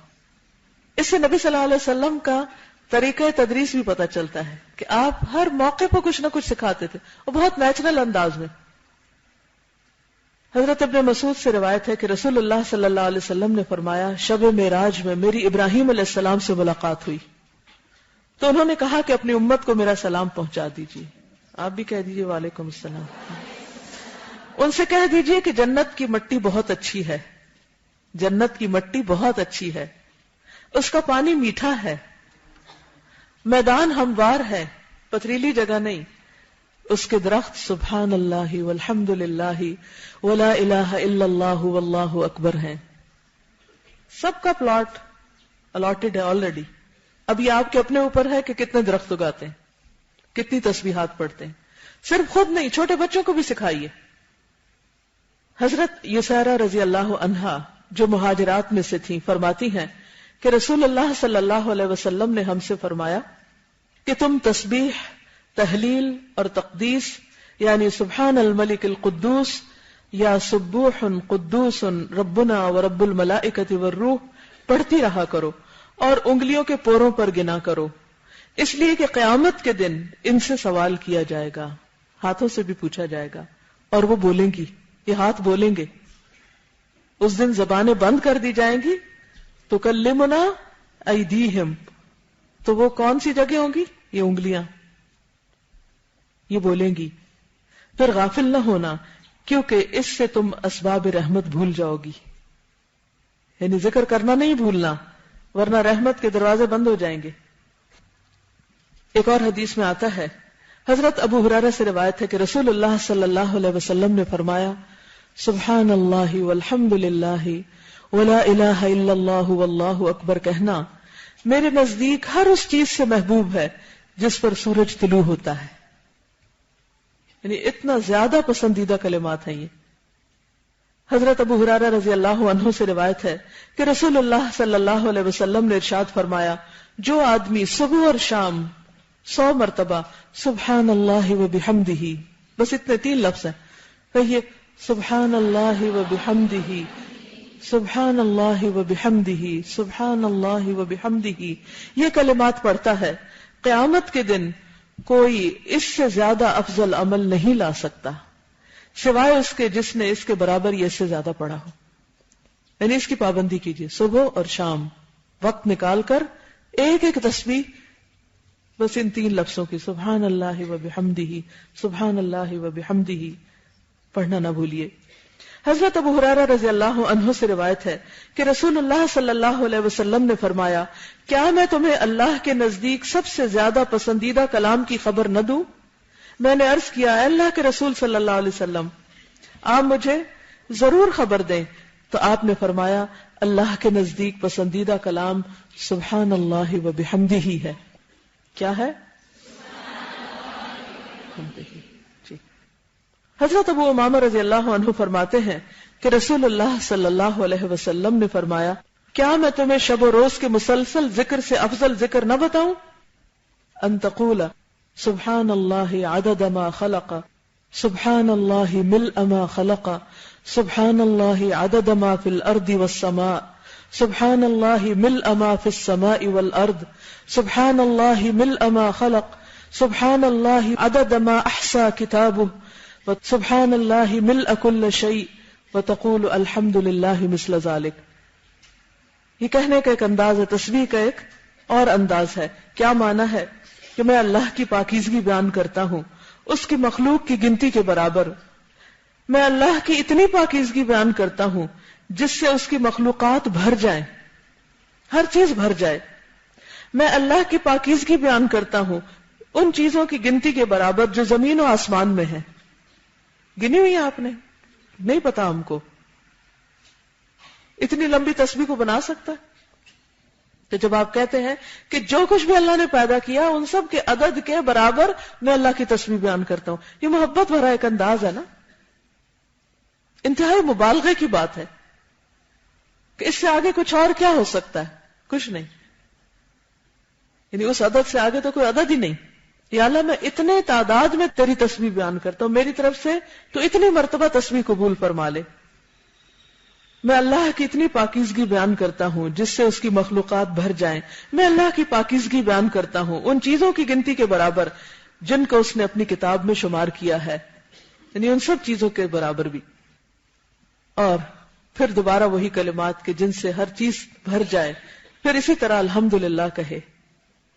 اس سے نبی صلی اللہ علیہ وسلم کا طریقہ تدریس بھی پتہ چلتا ہے کہ آپ ہر موقع پر کچھ نہ کچھ سکھاتے تھے اور بہت نیچرل انداز میں. حضرت ابن مسعود سے روایت ہے کہ رسول اللہ صلی اللہ علیہ وسلم نے فرمایا شب معراج میں میری ابراہیم علیہ السلام سے ملاقات ہوئی تو انہوں نے کہا کہ اپنی امت کو میرا سلام پہنچا دیجیے. آپ بھی کہہ دیجیے وعلیکم السلام. ان سے کہہ دیجیے کہ جنت کی مٹی بہت اچھی ہے، جنت کی مٹی بہت اچھی ہے، اس کا پانی میٹھا ہے، میدان ہموار ہے، پتھریلی جگہ نہیں، اس کے درخت سبحان اللہ والحمد للہ ولا الہ الا اللہ واللہ اکبر ہیں. سب کا پلاٹ الاٹڈ ہے آلریڈی. اب یہ آپ کے اپنے اوپر ہے کہ کتنے درخت اگاتے ہیں، کتنی تسبیحات پڑھتے ہیں. صرف خود نہیں، چھوٹے بچوں کو بھی سکھائیے. حضرت یسارہ رضی اللہ عنہا جو مہاجرات میں سے تھیں فرماتی ہیں کہ رسول اللہ صلی اللہ علیہ وسلم نے ہم سے فرمایا کہ تم تسبیح، تحلیل اور تقدیس یعنی سبحان الملک القدوس یا سبوح قدوس ربنا ورب الملائکۃ والروح پڑھتی رہا کرو اور انگلیوں کے پوروں پر گنا کرو، اس لیے کہ قیامت کے دن ان سے سوال کیا جائے گا، ہاتھوں سے بھی پوچھا جائے گا اور وہ بولیں گی، یہ ہاتھ بولیں گے. اس دن زبانیں بند کر دی جائیں گی. تکلمنا ایدیہم، تو وہ کون سی جگہ ہوں گی؟ یہ انگلیاں، یہ بولیں گی. پھر غافل نہ ہونا کیونکہ اس سے تم اسباب رحمت بھول جاؤ گی، یعنی ذکر کرنا نہیں بھولنا ورنہ رحمت کے دروازے بند ہو جائیں گے. ایک اور حدیث میں آتا ہے، حضرت ابو ہریرہ سے روایت ہے کہ رسول اللہ صلی اللہ علیہ وسلم نے فرمایا سبحان اللہ والحمد للہ ولا الہ الا اللہ واللہ اکبر کہنا میرے نزدیک ہر اس چیز سے محبوب ہے جس پر سورج طلوع ہوتا ہے. یعنی اتنا زیادہ پسندیدہ کلمات ہیں یہ. حضرت ابو ہریرہ رضی اللہ عنہ سے روایت ہے کہ رسول اللہ صلی اللہ علیہ وسلم نے ارشاد فرمایا جو آدمی صبح اور شام 100 مرتبہ سبحان اللہ وبحمدہ، بس اتنے 3 لفظ ہیں، کہیے سبحان اللہ وبحمدہ سبحان اللہ وبحمدہ سبحان اللہ وبحمدہ، یہ کلمات پڑھتا ہے قیامت کے دن کوئی اس سے زیادہ افضل عمل نہیں لا سکتا سوائے اس کے جس نے اس کے برابر یا اس سے زیادہ پڑھا ہو. یعنی اس کی پابندی کیجیے، صبح اور شام وقت نکال کر ایک ایک تسبیح بس ان 3 لفظوں کی، سبحان اللہ و بحمدہ، سبحان اللہ و بحمدہ، پڑھنا نہ بھولیے. حضرت ابو ہریرہ رضی اللہ عنہ سے روایت ہے کہ رسول اللہ صلی اللہ علیہ وسلم نے فرمایا، کیا میں تمہیں اللہ کے نزدیک سب سے زیادہ پسندیدہ کلام کی خبر نہ دوں؟ میں نے عرض کیا، اے اللہ کے رسول صلی اللہ علیہ وسلم، آپ مجھے ضرور خبر دیں. تو آپ نے فرمایا، اللہ کے نزدیک پسندیدہ کلام سبحان اللہ و بحمدہ ہی ہے. کیا ہے؟ جی. حضرت ابو امامہ رضی اللہ عنہ فرماتے ہیں کہ رسول اللہ صلی اللہ علیہ وسلم نے فرمایا، کیا میں تمہیں شب و روز کے مسلسل ذکر سے افضل ذکر نہ بتاؤں؟ ان تقول سبحان اللہ عدد ما خلق، سبحان اللہ ملء ما خلق، سبحان اللہ عدد ما فی الارض والسماء، سبحان اللہ ملء ما فی السماء والارض، سبحان اللہ ملء ما خلق، سبحان اللہ عدد ما احصى کتابہ، سبحان اللہ ملء کل شیء، وتقول الحمد للہ مثل ذلک. یہ کہنے کا ایک انداز ہے، تسبیح کا ایک اور انداز ہے. کیا معنی ہے کہ میں اللہ کی پاکیزگی بیان کرتا ہوں اس کی مخلوق کی گنتی کے برابر. میں اللہ کی اتنی پاکیزگی بیان کرتا ہوں جس سے اس کی مخلوقات بھر جائیں، ہر چیز بھر جائے. میں اللہ کی پاکیزگی بیان کرتا ہوں ان چیزوں کی گنتی کے برابر جو زمین و آسمان میں ہیں. گنی ہوئی آپ نے؟ نہیں پتا ہم کو. اتنی لمبی تسبیح کو بنا سکتا ہے؟ تو جب آپ کہتے ہیں کہ جو کچھ بھی اللہ نے پیدا کیا ان سب کے عدد کے برابر میں اللہ کی تسبیح بیان کرتا ہوں، یہ محبت بھرا ایک انداز ہے نا، انتہائی مبالغے کی بات ہے کہ اس سے آگے کچھ اور کیا ہو سکتا ہے؟ کچھ نہیں. یعنی اس عدد سے آگے تو کوئی عدد ہی نہیں. یا اللہ میں اتنے تعداد میں تیری تسبیح بیان کرتا ہوں، میری طرف سے تو اتنی مرتبہ تسبیح قبول فرما لے. میں اللہ کی اتنی پاکیزگی بیان کرتا ہوں جس سے اس کی مخلوقات بھر جائیں. میں اللہ کی پاکیزگی بیان کرتا ہوں ان چیزوں کی گنتی کے برابر جن کو اس نے اپنی کتاب میں شمار کیا ہے، یعنی ان سب چیزوں کے برابر بھی. اور پھر دوبارہ وہی کلمات کہ جن سے ہر چیز بھر جائے. پھر اسی طرح الحمدللہ کہے،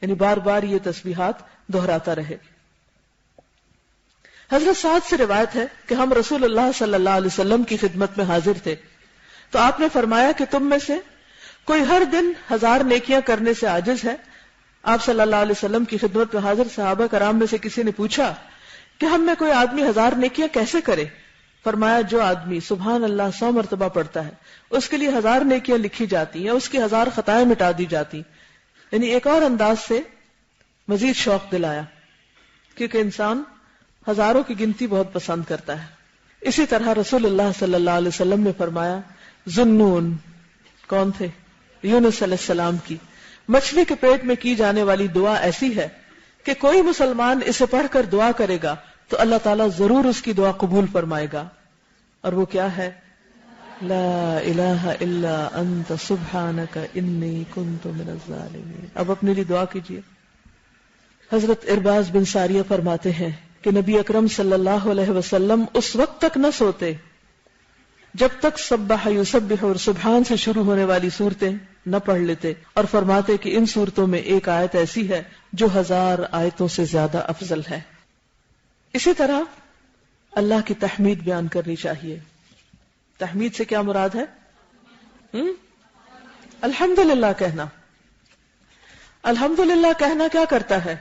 یعنی بار بار یہ تسبیحات دہراتا رہے. حضرت سعد سے روایت ہے کہ ہم رسول اللہ صلی اللہ علیہ وسلم کی خدمت میں حاضر تھے تو آپ نے فرمایا کہ تم میں سے کوئی ہر دن 1000 نیکیاں کرنے سے عاجز ہے. آپ صلی اللہ علیہ وسلم کی خدمت میں حاضر صحابہ کرام میں سے کسی نے پوچھا کہ ہم میں کوئی آدمی 1000 نیکیاں کیسے کرے؟ فرمایا جو آدمی سبحان اللہ 100 مرتبہ پڑھتا ہے اس کے لیے 1000 نیکیاں لکھی جاتی ہیں، اس کی 1000 خطائیں مٹا دی جاتی. یعنی ایک اور انداز سے مزید شوق دلایا، کیونکہ انسان ہزاروں کی گنتی بہت پسند کرتا ہے. اسی طرح رسول اللہ صلی اللہ علیہ وسلم نے فرمایا، ذنون کون تھے؟ یونس علیہ السلام کی مچھلی کے پیٹ میں کی جانے والی دعا ایسی ہے کہ کوئی مسلمان اسے پڑھ کر دعا کرے گا تو اللہ تعالیٰ ضرور اس کی دعا قبول فرمائے گا. اور وہ کیا ہے؟ لا الہ الا انت سبحانک انی کنت من الظالمین. اب اپنے لیے دعا کیجیے. حضرت ارباز بن ساریہ فرماتے ہیں کہ نبی اکرم صلی اللہ علیہ وسلم اس وقت تک نہ سوتے جب تک سبح یسبح اور سبحان سے شروع ہونے والی صورتیں نہ پڑھ لیتے، اور فرماتے کہ ان صورتوں میں ایک آیت ایسی ہے جو 1000 آیتوں سے زیادہ افضل ہے. اسی طرح اللہ کی تحمید بیان کرنی چاہیے. تحمید سے کیا مراد ہے؟ الحمدللہ کہنا. الحمدللہ کہنا کیا کرتا ہے؟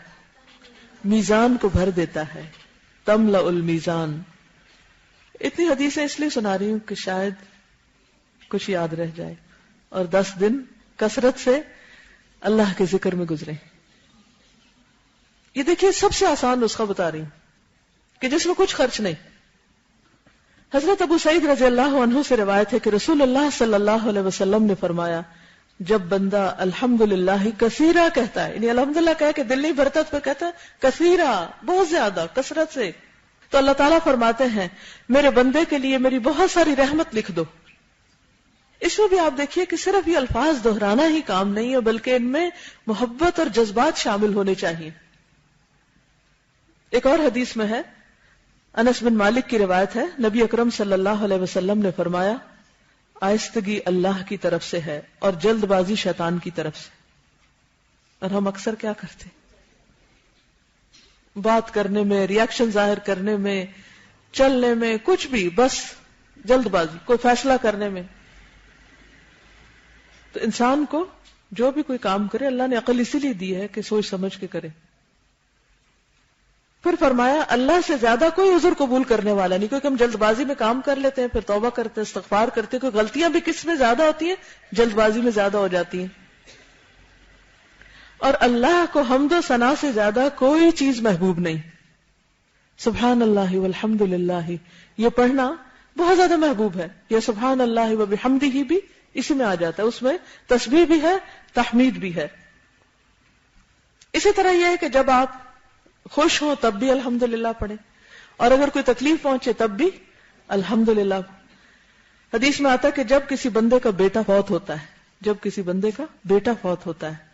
میزان کو بھر دیتا ہے. تملأ المیزان. اتنی حدیثیں اس لیے سنا رہی ہوں کہ شاید کچھ یاد رہ جائے اور 10 دن کثرت سے اللہ کے ذکر میں گزرے. یہ دیکھیے سب سے آسان نسخہ بتا رہی ہوں کہ جس میں کچھ خرچ نہیں. حضرت ابو سعید رضی اللہ عنہ سے روایت ہے کہ رسول اللہ صلی اللہ علیہ وسلم نے فرمایا، جب بندہ الحمدللہ کثیرہ کہتا ہے، یعنی الحمدللہ کہہ کے دل نہیں بھرتا تو کہتا ہے کثیرہ، بہت زیادہ، کثرت سے، تو اللہ تعالیٰ فرماتے ہیں میرے بندے کے لیے میری بہت ساری رحمت لکھ دو. اس میں بھی آپ دیکھیے کہ صرف یہ الفاظ دہرانا ہی کام نہیں ہے بلکہ ان میں محبت اور جذبات شامل ہونے چاہیے. ایک اور حدیث میں ہے، انس بن مالک کی روایت ہے، نبی اکرم صلی اللہ علیہ وسلم نے فرمایا آہستگی اللہ کی طرف سے ہے اور جلد بازی شیطان کی طرف سے. اور ہم اکثر کیا کرتے؟ بات کرنے میں، ری ایکشن ظاہر کرنے میں، چلنے میں، کچھ بھی بس جلد بازی، کوئی فیصلہ کرنے میں. تو انسان کو جو بھی کوئی کام کرے اللہ نے عقل اسی لیے دی ہے کہ سوچ سمجھ کے کرے. پھر فرمایا اللہ سے زیادہ کوئی عذر قبول کرنے والا نہیں، کیونکہ ہم جلد بازی میں کام کر لیتے ہیں، پھر توبہ کرتے ہیں، استغفار کرتے ہیں. کوئی غلطیاں بھی کس میں زیادہ ہوتی ہیں؟ جلد بازی میں زیادہ ہو جاتی ہیں. اور اللہ کو حمد و ثنا سے زیادہ کوئی چیز محبوب نہیں. سبحان اللہ والحمد للہ یہ پڑھنا بہت زیادہ محبوب ہے. یہ سبحان اللہ وبحمدہ بھی اسی میں آ جاتا ہے، اس میں تسبیح بھی ہے، تحمید بھی ہے. اسی طرح یہ ہے کہ جب آپ خوش ہوں تب بھی الحمدللہ پڑھیں، اور اگر کوئی تکلیف پہنچے تب بھی الحمدللہ. حدیث میں آتا ہے کہ جب کسی بندے کا بیٹا فوت ہوتا ہے، جب کسی بندے کا بیٹا فوت ہوتا ہے،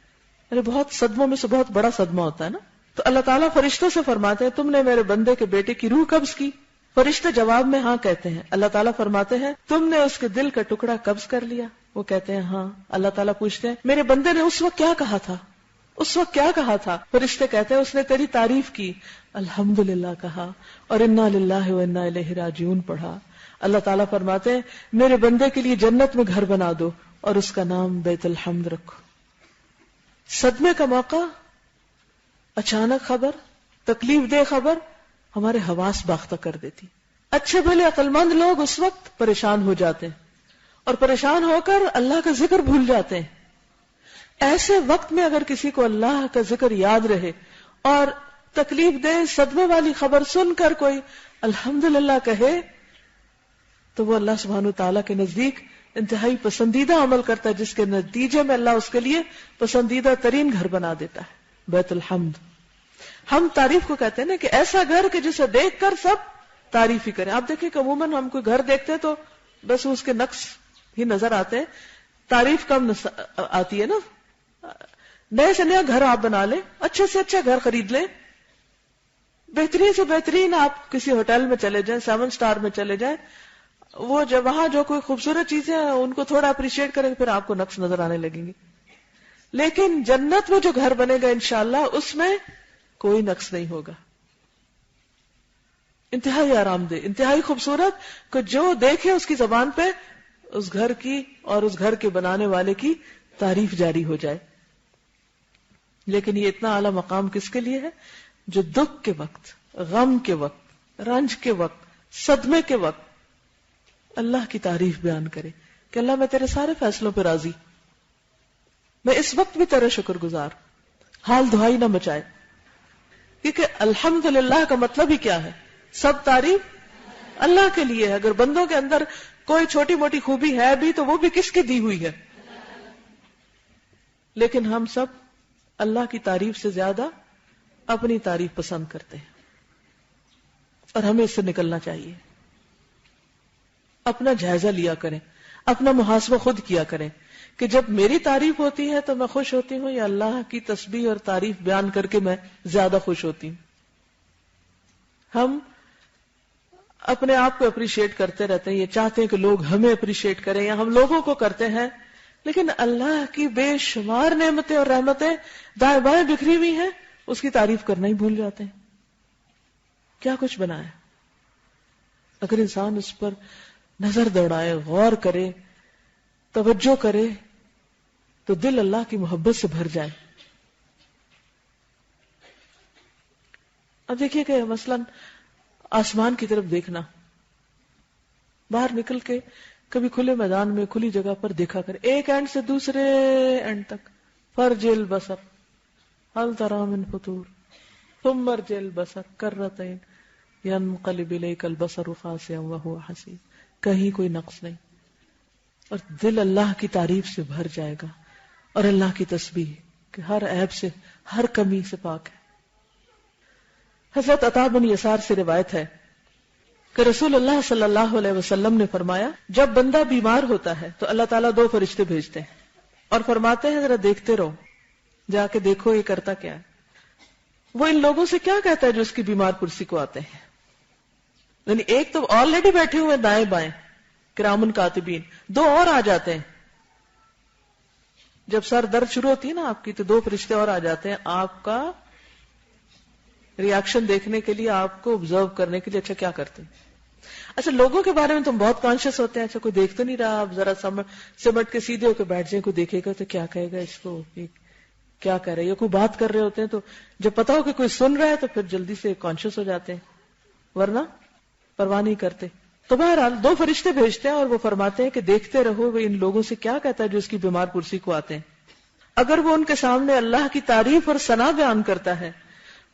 یعنی بہت صدموں میں سے بہت بڑا صدمہ ہوتا ہے نا، تو اللہ تعالیٰ فرشتوں سے فرماتے ہیں تم نے میرے بندے کے بیٹے کی روح قبض کی؟ فرشتے جواب میں ہاں کہتے ہیں. اللہ تعالیٰ فرماتے ہیں تم نے اس کے دل کا ٹکڑا قبض کر لیا؟ وہ کہتے ہیں ہاں. اللہ تعالیٰ پوچھتے ہیں میرے بندے نے اس وقت کیا کہا تھا؟ اس وقت کیا کہا تھا؟ فرشتے کہتے ہیں اس نے تیری تعریف کی، الحمدللہ کہا اور انا للہ و انا الیہ راجعون پڑھا. اللہ تعالیٰ فرماتے ہیں میرے بندے کے لیے جنت میں گھر بنا دو اور اس کا نام بیت الحمد رکھو. صدمے کا موقع، اچانک خبر، تکلیف دہ خبر ہمارے حواس باختہ کر دیتی. اچھے بھلے عقل مند لوگ اس وقت پریشان ہو جاتے ہیں اور پریشان ہو کر اللہ کا ذکر بھول جاتے ہیں. ایسے وقت میں اگر کسی کو اللہ کا ذکر یاد رہے اور تکلیف دہ صدمے والی خبر سن کر کوئی الحمدللہ کہے تو وہ اللہ سبحانہ وتعالیٰ کے نزدیک انتہائی پسندیدہ عمل کرتا ہے، جس کے نتیجے میں اللہ اس کے لیے پسندیدہ ترین گھر بنا دیتا ہے، بیت الحمد. ہم تعریف کو کہتے ہیں نا کہ ایسا گھر کہ جسے دیکھ کر سب تعریف ہی کریں. آپ دیکھیں کہ عموماً ہم کوئی گھر دیکھتے ہیں تو بس اس کے نقص ہی نظر آتے ہیں، تعریف کم آتی ہے نا. نئے سے نیا گھر آپ بنا لیں، اچھے سے اچھا گھر خرید لیں، بہترین سے بہترین آپ کسی ہوٹل میں چلے جائیں، 7 اسٹار میں چلے جائیں، وہ جب وہاں جو کوئی خوبصورت چیزیں ہیں ان کو تھوڑا اپریشیٹ کریں پھر آپ کو نقص نظر آنے لگیں گے. لیکن جنت میں جو گھر بنے گا انشاءاللہ اس میں کوئی نقص نہیں ہوگا، انتہائی آرام دہ، انتہائی خوبصورت، کہ جو دیکھے اس کی زبان پہ اس گھر کی اور اس گھر کے بنانے والے کی تعریف جاری ہو جائے. لیکن یہ اتنا اعلیٰ مقام کس کے لیے ہے؟ جو دکھ کے وقت، غم کے وقت، رنج کے وقت، صدمے کے وقت اللہ کی تعریف بیان کرے کہ اللہ میں تیرے سارے فیصلوں پہ راضی، میں اس وقت بھی تیرے شکر گزار. حال دہائی نہ مچائے، کیونکہ الحمدللہ کا مطلب ہی کیا ہے؟ سب تعریف اللہ کے لیے ہے. اگر بندوں کے اندر کوئی چھوٹی موٹی خوبی ہے بھی تو وہ بھی کس کی دی ہوئی ہے؟ لیکن ہم سب اللہ کی تعریف سے زیادہ اپنی تعریف پسند کرتے ہیں اور ہمیں اس سے نکلنا چاہیے. اپنا جائزہ لیا کریں، اپنا محاسبہ خود کیا کریں کہ جب میری تعریف ہوتی ہے تو میں خوش ہوتی ہوں یا اللہ کی تسبیح اور تعریف بیان کر کے میں زیادہ خوش ہوتی ہوں. ہم اپنے آپ کو اپریشیٹ کرتے رہتے ہیں، یہ چاہتے ہیں کہ لوگ ہمیں اپریشیٹ کریں یا ہم لوگوں کو کرتے ہیں، لیکن اللہ کی بے شمار نعمتیں اور رحمتیں دائیں بائیں بکھری ہوئی ہیں، اس کی تعریف کرنا ہی بھول جاتے ہیں. کیا کچھ بنایا؟ اگر انسان اس پر نظر دوڑائے، غور کرے، توجہ کرے تو دل اللہ کی محبت سے بھر جائے. اب دیکھیے کہ مثلاً آسمان کی طرف دیکھنا، باہر نکل کے کبھی کھلے میدان میں کھلی جگہ پر دیکھا کرے، ایک اینڈ سے دوسرے اینڈ تک. فرج البصر هل ترى من فطور ثم ارجع البصر كرتين ينقلب اليك البصر خاسئا وهو حسير. کہیں کوئی نقص نہیں اور دل اللہ کی تعریف سے بھر جائے گا اور اللہ کی تسبیح کہ ہر عیب سے، ہر کمی سے پاک ہے. حضرت عطا بن یسار سے روایت ہے کہ رسول اللہ صلی اللہ علیہ وسلم نے فرمایا جب بندہ بیمار ہوتا ہے تو اللہ تعالیٰ 2 فرشتے بھیجتے ہیں اور فرماتے ہیں ذرا دیکھتے رہو، جا کے دیکھو یہ کرتا کیا ہے. وہ ان لوگوں سے کیا کہتا ہے جو اس کی بیمار پرسی کو آتے ہیں. یعنی ایک تو آلریڈی بیٹھے ہوئے دائیں بائیں کرامن کاتبین، دو اور آ جاتے ہیں. جب سر درد شروع ہوتی ہے نا آپ کی تو دو فرشتے اور آ جاتے ہیں آپ کا ریاکشن دیکھنے کے لیے، آپ کو آبزرو کرنے کے لیے. اچھا کیا کرتے ہیں؟ اچھا لوگوں کے بارے میں تم بہت کانشیس ہوتے ہیں. اچھا کوئی دیکھ تو نہیں رہا، آپ ذرا سمٹ کے سیدھے ہو کے بیٹھ جائیں، کوئی دیکھے گا تو کیا کہے گا اس کو، کیا کہہ رہے ہیں. یا کوئی بات کر رہے ہوتے ہیں تو جب پتا ہو کہ کوئی سن رہا ہے تو پھر جلدی سے کانشیس ہو جاتے ہیں، ورنہ پرواہ نہیں کرتے. تو بہرحال دو فرشتے بھیجتے ہیں اور وہ فرماتے ہیں کہ دیکھتے رہو وہ ان لوگوں سے کیا کہتا ہے جو اس کی بیمار پرسی کو آتے ہیں. اگر وہ ان کے سامنے اللہ کی تعریف اور ثنا بیان کرتا ہے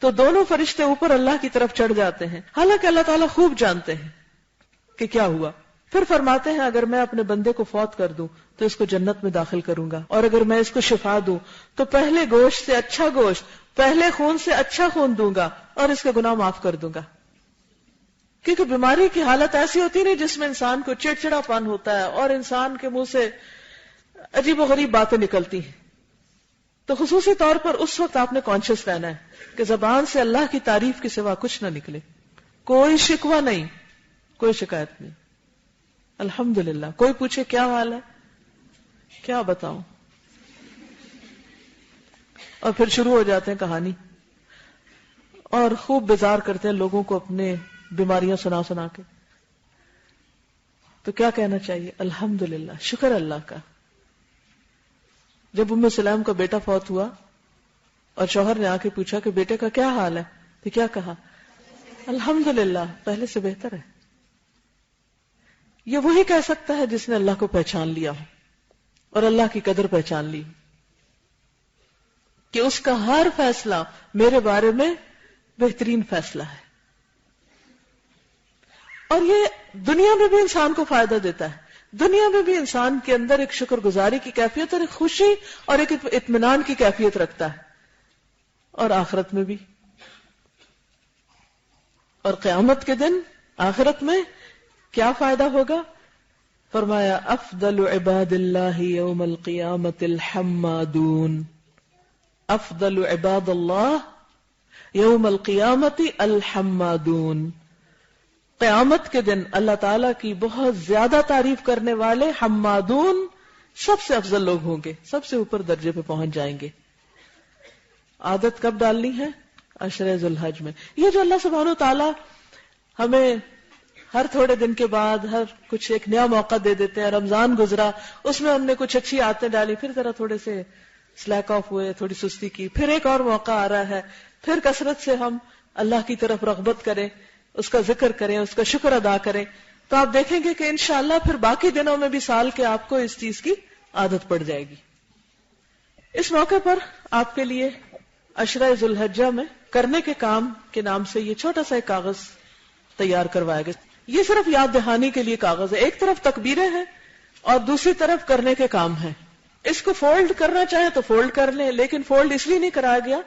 تو دونوں فرشتے اوپر اللہ کی طرف چڑھ جاتے ہیں، حالانکہ اللہ تعالیٰ خوب جانتے ہیں کہ کیا ہوا. پھر فرماتے ہیں اگر میں اپنے بندے کو فوت کر دوں تو اس کو جنت میں داخل کروں گا، اور اگر میں اس کو شفا دوں تو پہلے گوشت سے اچھا گوشت، پہلے خون سے اچھا خون دوں گا اور اس کے گناہ معاف کر دوں گا. کیونکہ بیماری کی حالت ایسی ہوتی نہیں جس میں انسان کو چڑچڑا پن ہوتا ہے اور انسان کے منہ سے عجیب و غریب باتیں نکلتی ہیں. تو خصوصی طور پر اس وقت آپ نے کانشیس رہنا ہے کہ زبان سے اللہ کی تعریف کے سوا کچھ نہ نکلے، کوئی شکوہ نہیں، کوئی شکایت نہیں. الحمدللہ. کوئی پوچھے کیا حال ہے، کیا بتاؤں، اور پھر شروع ہو جاتے ہیں کہانی اور خوب بیزار کرتے ہیں لوگوں کو اپنے بیماریاں سنا سنا کے. تو کیا کہنا چاہیے؟ الحمدللہ، شکر اللہ کا. جب ام سلیم کا بیٹا فوت ہوا اور شوہر نے آ کے پوچھا کہ بیٹے کا کیا حال ہے تو کیا کہا؟ الحمدللہ، پہلے سے بہتر ہے. یہ وہی کہہ سکتا ہے جس نے اللہ کو پہچان لیا ہو اور اللہ کی قدر پہچان لی کہ اس کا ہر فیصلہ میرے بارے میں بہترین فیصلہ ہے. اور یہ دنیا میں بھی انسان کو فائدہ دیتا ہے. دنیا میں بھی انسان کے اندر ایک شکر گزاری کی کیفیت اور ایک خوشی اور ایک اطمینان کی کیفیت رکھتا ہے، اور آخرت میں بھی. اور قیامت کے دن آخرت میں کیا فائدہ ہوگا؟ فرمایا افضل عباد اللہ یوم القیامت الحمادون. افضل عباد اللہ یوم القیامت الحمادون. قیامت کے دن اللہ تعالیٰ کی بہت زیادہ تعریف کرنے والے حمادون سب سے افضل لوگ ہوں گے، سب سے اوپر درجے پہ پہنچ جائیں گے. عادت کب ڈالنی ہے؟ عشرہ ذی الحج میں. یہ جو اللہ سبحانہ و تعالیٰ ہمیں ہر تھوڑے دن کے بعد ہر کچھ ایک نیا موقع دے دیتے ہیں. رمضان گزرا، اس میں ہم نے کچھ اچھی عادتیں ڈالی، پھر ذرا تھوڑے سے سلیک آف ہوئے، تھوڑی سستی کی، پھر ایک اور موقع آ رہا ہے، پھر کثرت سے ہم اللہ کی طرف رغبت کریں، اس کا ذکر کریں، اس کا شکر ادا کریں، تو آپ دیکھیں گے کہ انشاءاللہ پھر باقی دنوں میں بھی سال کے آپ کو اس چیز کی عادت پڑ جائے گی. اس موقع پر آپ کے لیے عشرہ ذی الحجہ میں کرنے کے کام کے نام سے یہ چھوٹا سا ایک کاغذ تیار کروایا گیا. یہ صرف یاد دہانی کے لیے کاغذ ہے. ایک طرف تکبیریں ہیں اور دوسری طرف کرنے کے کام ہیں. اس کو فولڈ کرنا چاہیں تو فولڈ کر لیں، لیکن فولڈ اس لیے نہیں کرایا گیا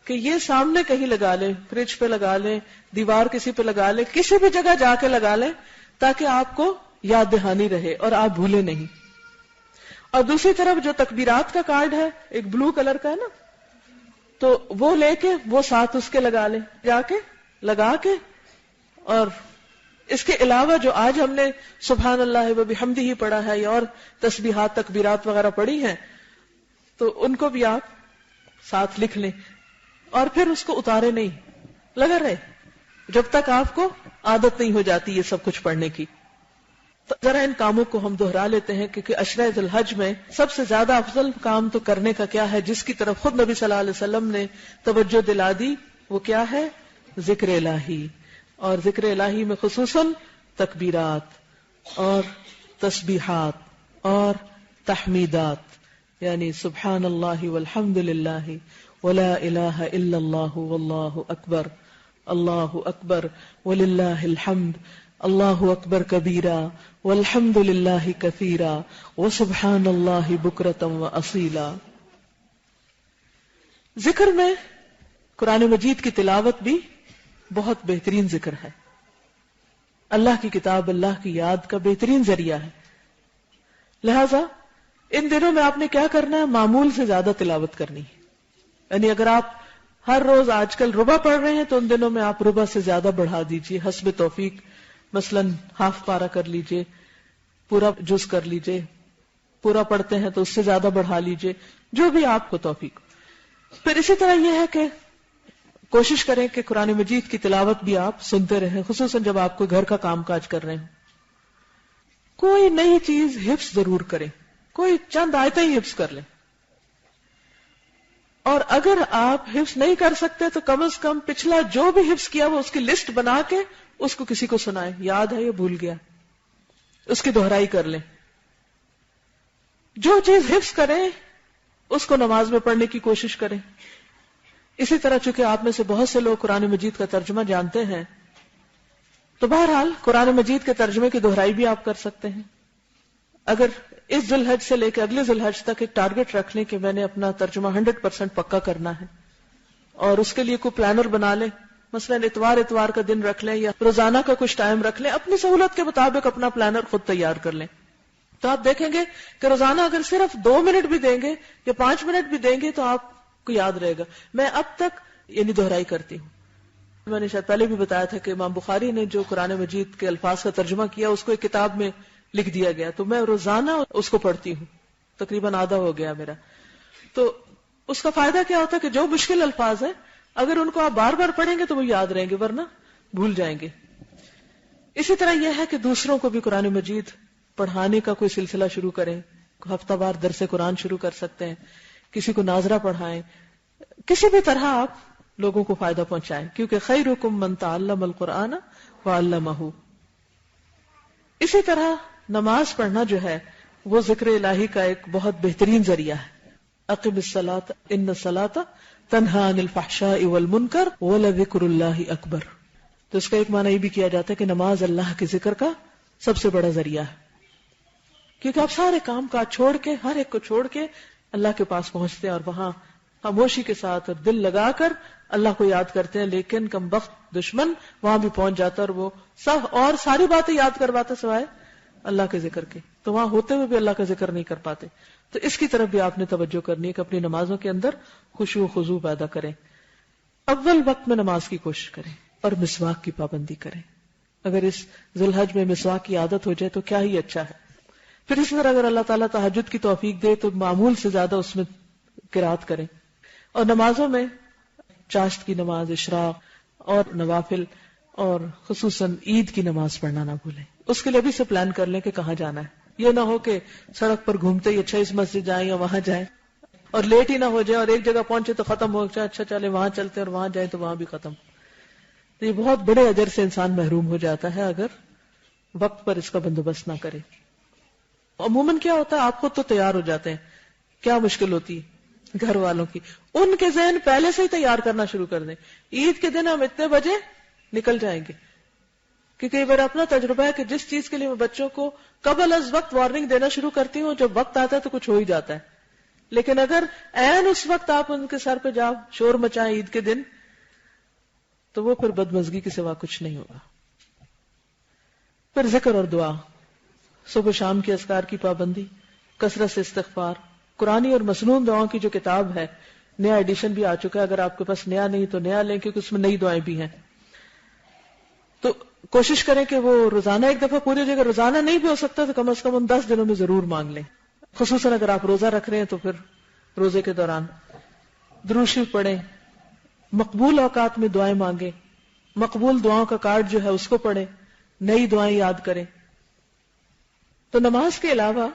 کہ یہ سامنے کہیں لگا لیں، فریج پہ لگا لیں، دیوار کسی پہ لگا لیں، کسی بھی جگہ جا کے لگا لیں تاکہ آپ کو یاد دہانی رہے اور آپ بھولے نہیں. اور دوسری طرف جو تکبیرات کا کارڈ ہے، ایک بلو کلر کا ہے نا، تو وہ لے کے وہ ساتھ اس کے لگا لیں، جا کے لگا کے. اور اس کے علاوہ جو آج ہم نے سبحان اللہ و بحمدہ پڑھا ہے یا اور تسبیحات تکبیرات وغیرہ پڑھی ہیں، تو ان کو بھی آپ ساتھ لکھ لیں اور پھر اس کو اتارے نہیں، لگا رہے جب تک آپ کو عادت نہیں ہو جاتی یہ سب کچھ پڑھنے کی. تو ذرا ان کاموں کو ہم دہرا لیتے ہیں کیونکہ عشرہ ذی الحج میں سب سے زیادہ افضل کام تو کرنے کا کیا ہے، جس کی طرف خود نبی صلی اللہ علیہ وسلم نے توجہ دلا دی، وہ کیا ہے؟ ذکر الہی. اور ذکر الہی میں خصوصاً تکبیرات اور تسبیحات اور تحمیدات، یعنی سبحان اللہ والحمد للہ ولا الہ الا اللہ واللہ اکبر، اللہ اکبر وللہ الحمد، اللہ اکبر کبیرا والحمد للہ کثیرا وسبحان اللہ بکرۃ واصیلا. ذکر میں قرآن مجید کی تلاوت بھی بہت بہترین ذکر ہے. اللہ کی کتاب، اللہ کی یاد کا بہترین ذریعہ ہے. لہذا ان دنوں میں آپ نے کیا کرنا ہے؟ معمول سے زیادہ تلاوت کرنی ہے. یعنی اگر آپ ہر روز آج کل ربع پڑھ رہے ہیں تو ان دنوں میں آپ ربع سے زیادہ بڑھا دیجیے حسب توفیق. مثلاً ہاف پارا کر لیجیے, پورا جز کر لیجیے, پورا پڑھتے ہیں تو اس سے زیادہ بڑھا لیجیے, جو بھی آپ کو توفیق. پھر اسی طرح یہ ہے کہ کوشش کریں کہ قرآن مجید کی تلاوت بھی آپ سنتے رہیں, خصوصاً جب آپ کو گھر کا کام کاج کر رہے ہیں. کوئی نئی چیز حفظ ضرور کریں, کوئی چند آیتیں ہی حفظ کر لیں, اور اگر آپ حفظ نہیں کر سکتے تو کم از کم پچھلا جو بھی حفظ کیا وہ اس کی لسٹ بنا کے اس کو کسی کو سنائیں, یاد ہے یا بھول گیا, اس کی دہرائی کر لیں. جو چیز حفظ کریں اس کو نماز میں پڑھنے کی کوشش کریں. اسی طرح چونکہ آپ میں سے بہت سے لوگ قرآن مجید کا ترجمہ جانتے ہیں تو بہرحال قرآن مجید کے ترجمے کی دہرائی بھی آپ کر سکتے ہیں. اگر اس ذی الحج سے لے کے اگلے ذی الحج تک ایک ٹارگٹ رکھ لیں کہ میں نے اپنا ترجمہ 100% پکا کرنا ہے, اور اس کے لیے کوئی پلانر بنا لیں, مثلا اتوار کا دن رکھ لیں یا روزانہ کا کچھ ٹائم رکھ لیں, اپنی سہولت کے مطابق اپنا پلانر خود تیار کر لیں, تو آپ دیکھیں گے کہ روزانہ اگر صرف 2 منٹ بھی دیں گے یا 5 منٹ بھی دیں گے تو آپ کو یاد رہے گا. میں اب تک یعنی دہرائی کرتی ہوں. میں نے شاید پہلے بھی بتایا تھا کہ امام بخاری نے جو قرآن مجید کے الفاظ کا ترجمہ کیا اس کو ایک کتاب میں لکھ دیا گیا, تو میں روزانہ اس کو پڑھتی ہوں, تقریباً آدھا ہو گیا میرا. تو اس کا فائدہ کیا ہوتا ہے کہ جو مشکل الفاظ ہیں اگر ان کو آپ بار بار پڑھیں گے تو وہ یاد رہیں گے, ورنہ بھول جائیں گے. اسی طرح یہ ہے کہ دوسروں کو بھی قرآن مجید پڑھانے کا کوئی سلسلہ شروع کریں, ہفتہ وار درس قرآن شروع کر سکتے ہیں, کسی کو ناظرہ پڑھائیں, کسی بھی طرح آپ لوگوں کو فائدہ پہنچائیں, کیونکہ خیرکم من تعلم القرآن وعلمہ. اسی طرح نماز پڑھنا جو ہے وہ ذکر الہی کا ایک بہت بہترین ذریعہ ہے. اقم الصلاۃ ان الصلاۃ تنہی عن الفحشاء والمنکر ولذکر اللہ اکبر. تو اس کا ایک معنی یہ بھی کیا جاتا ہے کہ نماز اللہ کے ذکر کا سب سے بڑا ذریعہ ہے, کیونکہ آپ سارے کام کاج چھوڑ کے, ہر ایک کو چھوڑ کے اللہ کے پاس پہنچتے ہیں اور وہاں خاموشی کے ساتھ اور دل لگا کر اللہ کو یاد کرتے ہیں. لیکن کم بخت دشمن وہاں بھی پہنچ جاتا اور وہ سب اور ساری باتیں یاد کرواتا سوائے اللہ کے ذکر کے, تو وہاں ہوتے ہوئے بھی اللہ کا ذکر نہیں کر پاتے. تو اس کی طرف بھی آپ نے توجہ کرنی ہے کہ اپنی نمازوں کے اندر خشوع و خضوع پیدا کریں. اول وقت میں نماز کی کوشش کریں اور مسواک کی پابندی کریں. اگر اس ذی الحج میں مسواک کی عادت ہو جائے تو کیا ہی اچھا ہے. پھر اسی طرح اگر اللہ تعالیٰ تہجد کی توفیق دے تو معمول سے زیادہ اس میں قرات کریں. اور نمازوں میں چاشت کی نماز, اشراق اور نوافل اور خصوصاً عید کی نماز پڑھنا نہ بھولیں. اس کے لیے بھی سے پلان کر لیں کہ کہاں جانا ہے. یہ نہ ہو کہ سڑک پر گھومتے ہی اچھا اس مسجد جائیں یا وہاں جائیں, اور لیٹ ہی نہ ہو جائے اور ایک جگہ پہنچے تو ختم ہو جائے, اچھا چلے وہاں چلتے اور وہاں جائیں تو وہاں بھی ختم. تو یہ بہت بڑے اجر سے انسان محروم ہو جاتا ہے اگر وقت پر اس کا بندوبست نہ کرے. عموماً کیا ہوتا ہے, آپ خود تو تیار ہو جاتے ہیں, کیا مشکل ہوتی ہے گھر والوں کی, ان کے ذہن پہلے سے ہی تیار کرنا شروع کر دیں. عید کے دن ہم اتنے بجے نکل جائیں گے, کیونکہ میرا اپنا تجربہ ہے کہ جس چیز کے لیے میں بچوں کو قبل از وقت وارننگ دینا شروع کرتی ہوں, جب وقت آتا ہے تو کچھ ہو ہی جاتا ہے. لیکن اگر عین اس وقت آپ ان کے سر پہ جاؤ شور مچائیں عید کے دن, تو وہ پھر بدمزگی کے سوا کچھ نہیں ہوگا. پھر ذکر اور دعا, صبح شام کی اذکار کی پابندی, کثرت سے استغفار. قرآنی اور مسنون دعاؤں کی جو کتاب ہے, نیا ایڈیشن بھی آ چکا ہے, اگر آپ کے پاس نیا نہیں تو نیا لیں, کیونکہ اس میں نئی دعائیں بھی ہیں. تو کوشش کریں کہ وہ روزانہ ایک دفعہ پوری جگہ, روزانہ نہیں بھی ہو سکتا تو کم از کم ان 10 دنوں میں ضرور مانگ لیں. خصوصاً اگر آپ روزہ رکھ رہے ہیں تو پھر روزے کے دوران درود شریف پڑھیں, مقبول اوقات میں دعائیں مانگیں, مقبول دعاؤں کا کارڈ جو ہے اس کو پڑھیں, نئی دعائیں یاد کریں. تو نماز کے علاوہ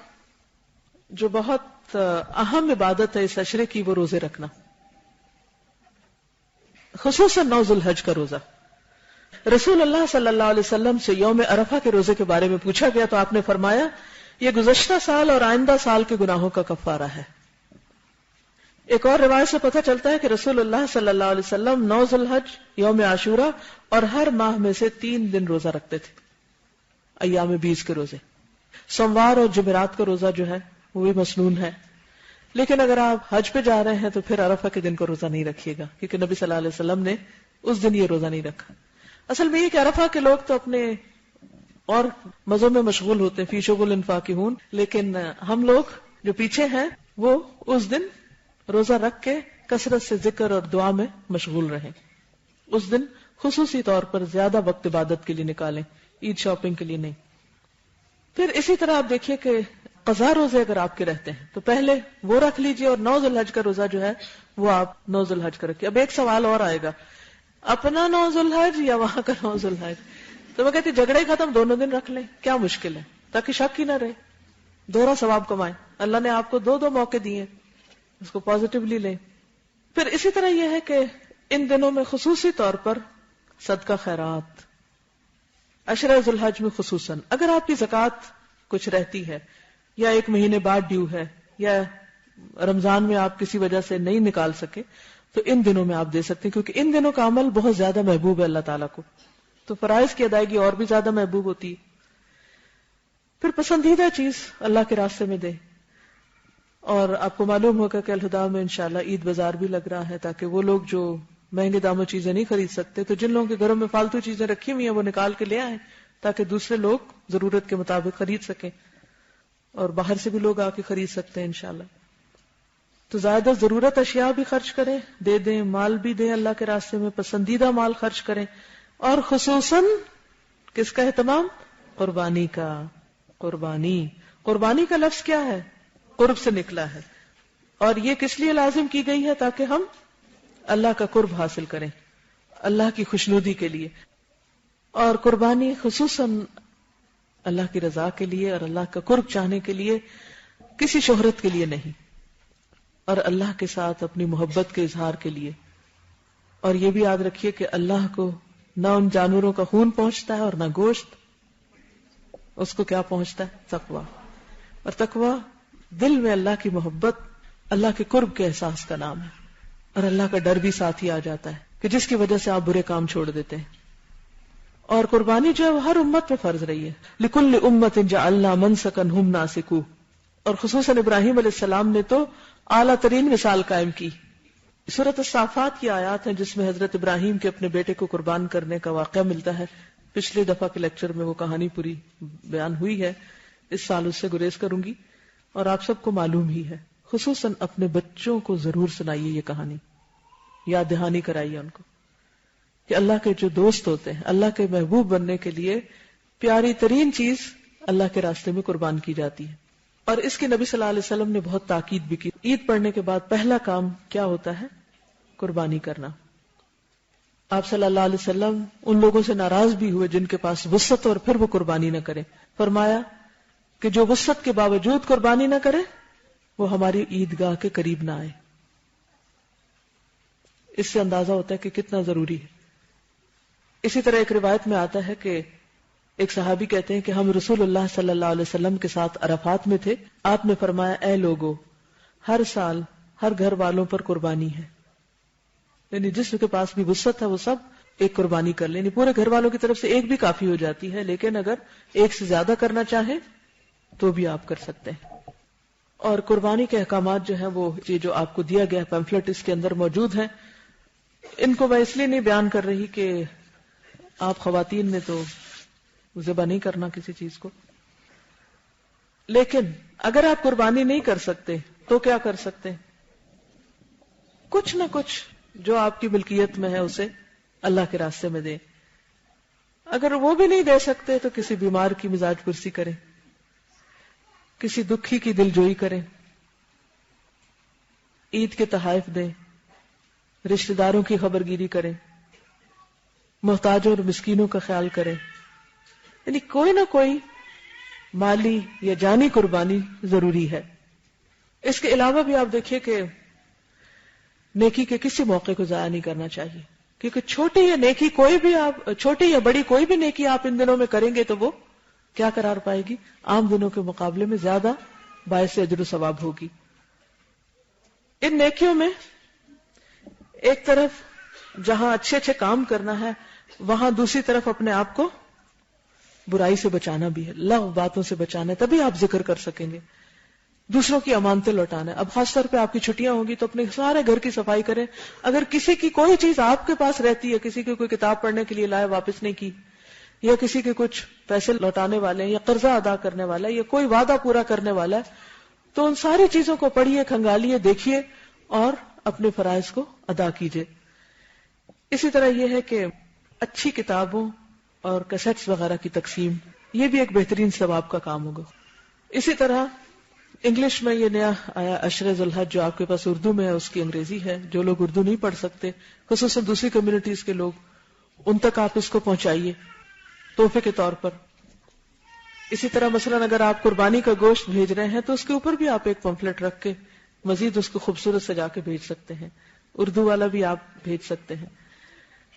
جو بہت اہم عبادت ہے اس عشرے کی, وہ روزے رکھنا, خصوصاً 9 ذی الحج کا روزہ. رسول اللہ صلی اللہ علیہ وسلم سے یوم عرفہ کے روزے کے بارے میں پوچھا گیا تو آپ نے فرمایا یہ گزشتہ سال اور آئندہ سال کے گناہوں کا کفارہ ہے. ایک اور روایت سے پتہ چلتا ہے کہ رسول اللہ صلی اللہ علیہ وسلم 9 ذی الحج, یوم عاشورہ اور ہر ماہ میں سے 3 دن روزہ رکھتے تھے, ایام 20 کے روزے. سوموار اور جمعرات کا روزہ جو ہے وہ بھی مسنون ہے. لیکن اگر آپ حج پہ جا رہے ہیں تو پھر عرفہ کے دن کو روزہ نہیں رکھیے گا, کیونکہ نبی صلی اللہ علیہ وسلم نے اس دن یہ روزہ نہیں رکھا. اصل میں یہ کہ عرفہ کے لوگ تو اپنے اور مزوں میں مشغول ہوتے ہیں, فی شغل فاکہون, لیکن ہم لوگ جو پیچھے ہیں وہ اس دن روزہ رکھ کے کثرت سے ذکر اور دعا میں مشغول رہیں. اس دن خصوصی طور پر زیادہ وقت عبادت کے لیے نکالیں، عید شاپنگ کے لیے نہیں. پھر اسی طرح آپ دیکھیے کہ قضا روزے اگر آپ کے رہتے ہیں تو پہلے وہ رکھ لیجئے، اور 9 ذی الحج کا روزہ جو ہے وہ آپ 9 ذی الحج کا رکھیے. اب ایک سوال اور آئے گا، اپنا 9 ذی الحج یا وہاں کا 9 ذی الحج؟ تو میں کہتی جھگڑے ختم، دونوں دن رکھ لیں، کیا مشکل ہے، تاکہ شک ہی نہ رہے، دوہرا ثواب کمائیں. اللہ نے آپ کو 2 موقع دیے، اس کو پازیٹیولی لیں. پھر اسی طرح یہ ہے کہ ان دنوں میں خصوصی طور پر صدقہ خیرات، عشرہ ذی الحج میں خصوصاً اگر آپ کی زکوٰۃ کچھ رہتی ہے یا 1 مہینے بعد ڈیو ہے یا رمضان میں آپ کسی وجہ سے نہیں نکال سکے تو ان دنوں میں آپ دے سکتے ہیں، کیونکہ ان دنوں کا عمل بہت زیادہ محبوب ہے اللہ تعالیٰ کو. تو فرائض کی ادائیگی اور بھی زیادہ محبوب ہوتی ہے. پھر پسندیدہ چیز اللہ کے راستے میں دے. اور آپ کو معلوم ہوگا کہ الہدا میں انشاءاللہ عید بازار بھی لگ رہا ہے، تاکہ وہ لوگ جو مہنگے داموں چیزیں نہیں خرید سکتے تو جن لوگوں کے گھروں میں فالتو چیزیں رکھی ہوئی ہیں وہ نکال کے لے آئیں، تاکہ دوسرے لوگ ضرورت کے مطابق خرید سکیں، اور باہر سے بھی لوگ آ کے خرید سکتے ہیں انشاءاللہ. تو زیادہ ضرورت اشیاء بھی خرچ کریں، دے دیں، مال بھی دیں اللہ کے راستے میں، پسندیدہ مال خرچ کریں. اور خصوصاً کس کا اہتمام؟ قربانی کا. قربانی کا لفظ کیا ہے؟ قرب سے نکلا ہے، اور یہ کس لیے لازم کی گئی ہے؟ تاکہ ہم اللہ کا قرب حاصل کریں، اللہ کی خوشنودی کے لیے. اور قربانی خصوصاً اللہ کی رضا کے لیے اور اللہ کا قرب چاہنے کے لیے، کسی شہرت کے لیے نہیں، اور اللہ کے ساتھ اپنی محبت کے اظہار کے لیے. اور یہ بھی یاد رکھیے کہ اللہ کو نہ ان جانوروں کا خون پہنچتا ہے اور نہ گوشت، اس کو کیا پہنچتا ہے؟ تقویٰ. اور تقویٰ دل میں اللہ کی محبت، اللہ کے قرب کے احساس کا نام ہے، اور اللہ کا ڈر بھی ساتھ ہی آ جاتا ہے کہ جس کی وجہ سے آپ برے کام چھوڑ دیتے ہیں. اور قربانی جو ہے وہ ہر امت پہ فرض رہی ہے. لِكُلِّ أُمَّةٍ جَعَلْنَا مَنْسَكًا هُمْ نَاسِكُوهُ. اور خصوصاً ابراہیم علیہ السلام نے تو اعلیٰ ترین مثال قائم کی. سورۃ الصافات کی آیات ہیں جس میں حضرت ابراہیم کے اپنے بیٹے کو قربان کرنے کا واقعہ ملتا ہے. پچھلے دفعہ کے لیکچر میں وہ کہانی پوری بیان ہوئی ہے، اس سال اس سے گریز کروں گی، اور آپ سب کو معلوم ہی ہے. خصوصاً اپنے بچوں کو ضرور سنائیے یہ کہانی، یاد دہانی کرائیے ان کو کہ اللہ کے جو دوست ہوتے ہیں، اللہ کے محبوب بننے کے لیے پیاری ترین چیز اللہ کے راستے میں قربان کی جاتی ہے. اور اس کی نبی صلی اللہ علیہ وسلم نے بہت تاکید بھی کی. عید پڑھنے کے بعد پہلا کام کیا ہوتا ہے؟ قربانی کرنا. آپ صلی اللہ علیہ وسلم ان لوگوں سے ناراض بھی ہوئے جن کے پاس وسعت اور پھر وہ قربانی نہ کرے. فرمایا کہ جو وسعت کے باوجود قربانی نہ کرے وہ ہماری عیدگاہ کے قریب نہ آئے. اس سے اندازہ ہوتا ہے کہ کتنا ضروری ہے. اسی طرح ایک روایت میں آتا ہے کہ ایک صحابی کہتے ہیں کہ ہم رسول اللہ صلی اللہ علیہ وسلم کے ساتھ عرفات میں تھے. آپ نے فرمایا اے لوگو، ہر سال ہر گھر والوں پر قربانی ہے، یعنی جس کے پاس بھی وسعت ہے وہ سب ایک قربانی کر لیں. یعنی پورے گھر والوں کی طرف سے ایک بھی کافی ہو جاتی ہے، لیکن اگر ایک سے زیادہ کرنا چاہیں تو بھی آپ کر سکتے ہیں. اور قربانی کے احکامات جو ہیں وہ یہ جو آپ کو دیا گیا پیمفلٹ اس کے اندر موجود ہیں. ان کو میں اس لیے نہیں بیان کر رہی کہ آپ خواتین نے تو ذبح نہیں کرنا کسی چیز کو، لیکن اگر آپ قربانی نہیں کر سکتے تو کیا کر سکتے ہیں؟ کچھ نہ کچھ جو آپ کی ملکیت میں ہے اسے اللہ کے راستے میں دیں. اگر وہ بھی نہیں دے سکتے تو کسی بیمار کی مزاج پرسی کریں، کسی دکھی کی دل جوئی کریں، عید کے تحائف دیں، رشتہ داروں کی خبرگیری کریں، محتاجوں اور مسکینوں کا خیال کریں. یعنی کوئی نہ کوئی مالی یا جانی قربانی ضروری ہے. اس کے علاوہ بھی آپ دیکھیے کہ نیکی کے کسی موقع کو ضائع نہیں کرنا چاہیے، کیونکہ چھوٹی یا بڑی کوئی بھی نیکی آپ ان دنوں میں کریں گے تو وہ کیا قرار پائے گی؟ عام دنوں کے مقابلے میں زیادہ باعث اجر و ثواب ہوگی. ان نیکیوں میں ایک طرف جہاں اچھے اچھے کام کرنا ہے وہاں دوسری طرف اپنے آپ کو برائی سے بچانا بھی ہے، لغو باتوں سے بچانا ہے، تبھی آپ ذکر کر سکیں گے. دوسروں کی امانتیں لوٹانا ہے. اب خاص طور پہ آپ کی چھٹیاں ہوں گی تو اپنے سارے گھر کی صفائی کریں. اگر کسی کی کوئی چیز آپ کے پاس رہتی ہے، کسی کی کوئی کتاب پڑھنے کے لیے لائے واپس نہیں کی، یا کسی کے کچھ پیسے لوٹانے والے ہیں، یا قرضہ ادا کرنے والا ہے، یا کوئی وعدہ پورا کرنے والا ہے، تو ان ساری چیزوں کو پڑھیے، کھنگالیے، دیکھیے اور اپنے فرائض کو ادا کیجیے. اسی طرح یہ ہے کہ اچھی کتابوں اور کیسٹس وغیرہ کی تقسیم، یہ بھی ایک بہترین ثواب کا کام ہوگا. اسی طرح انگلش میں یہ نیا آیا عشر ذی الحج، جو آپ کے پاس اردو میں ہے، اس کی انگریزی ہے. جو لوگ اردو نہیں پڑھ سکتے، خصوصاً دوسری کمیونٹیز کے لوگ، ان تک آپ اس کو پہنچائیے تحفے کے طور پر. اسی طرح مثلاً اگر آپ قربانی کا گوشت بھیج رہے ہیں تو اس کے اوپر بھی آپ ایک پمفلٹ رکھ کے مزید اس کو خوبصورت سجا کے بھیج سکتے ہیں. اردو والا بھی آپ بھیج سکتے ہیں.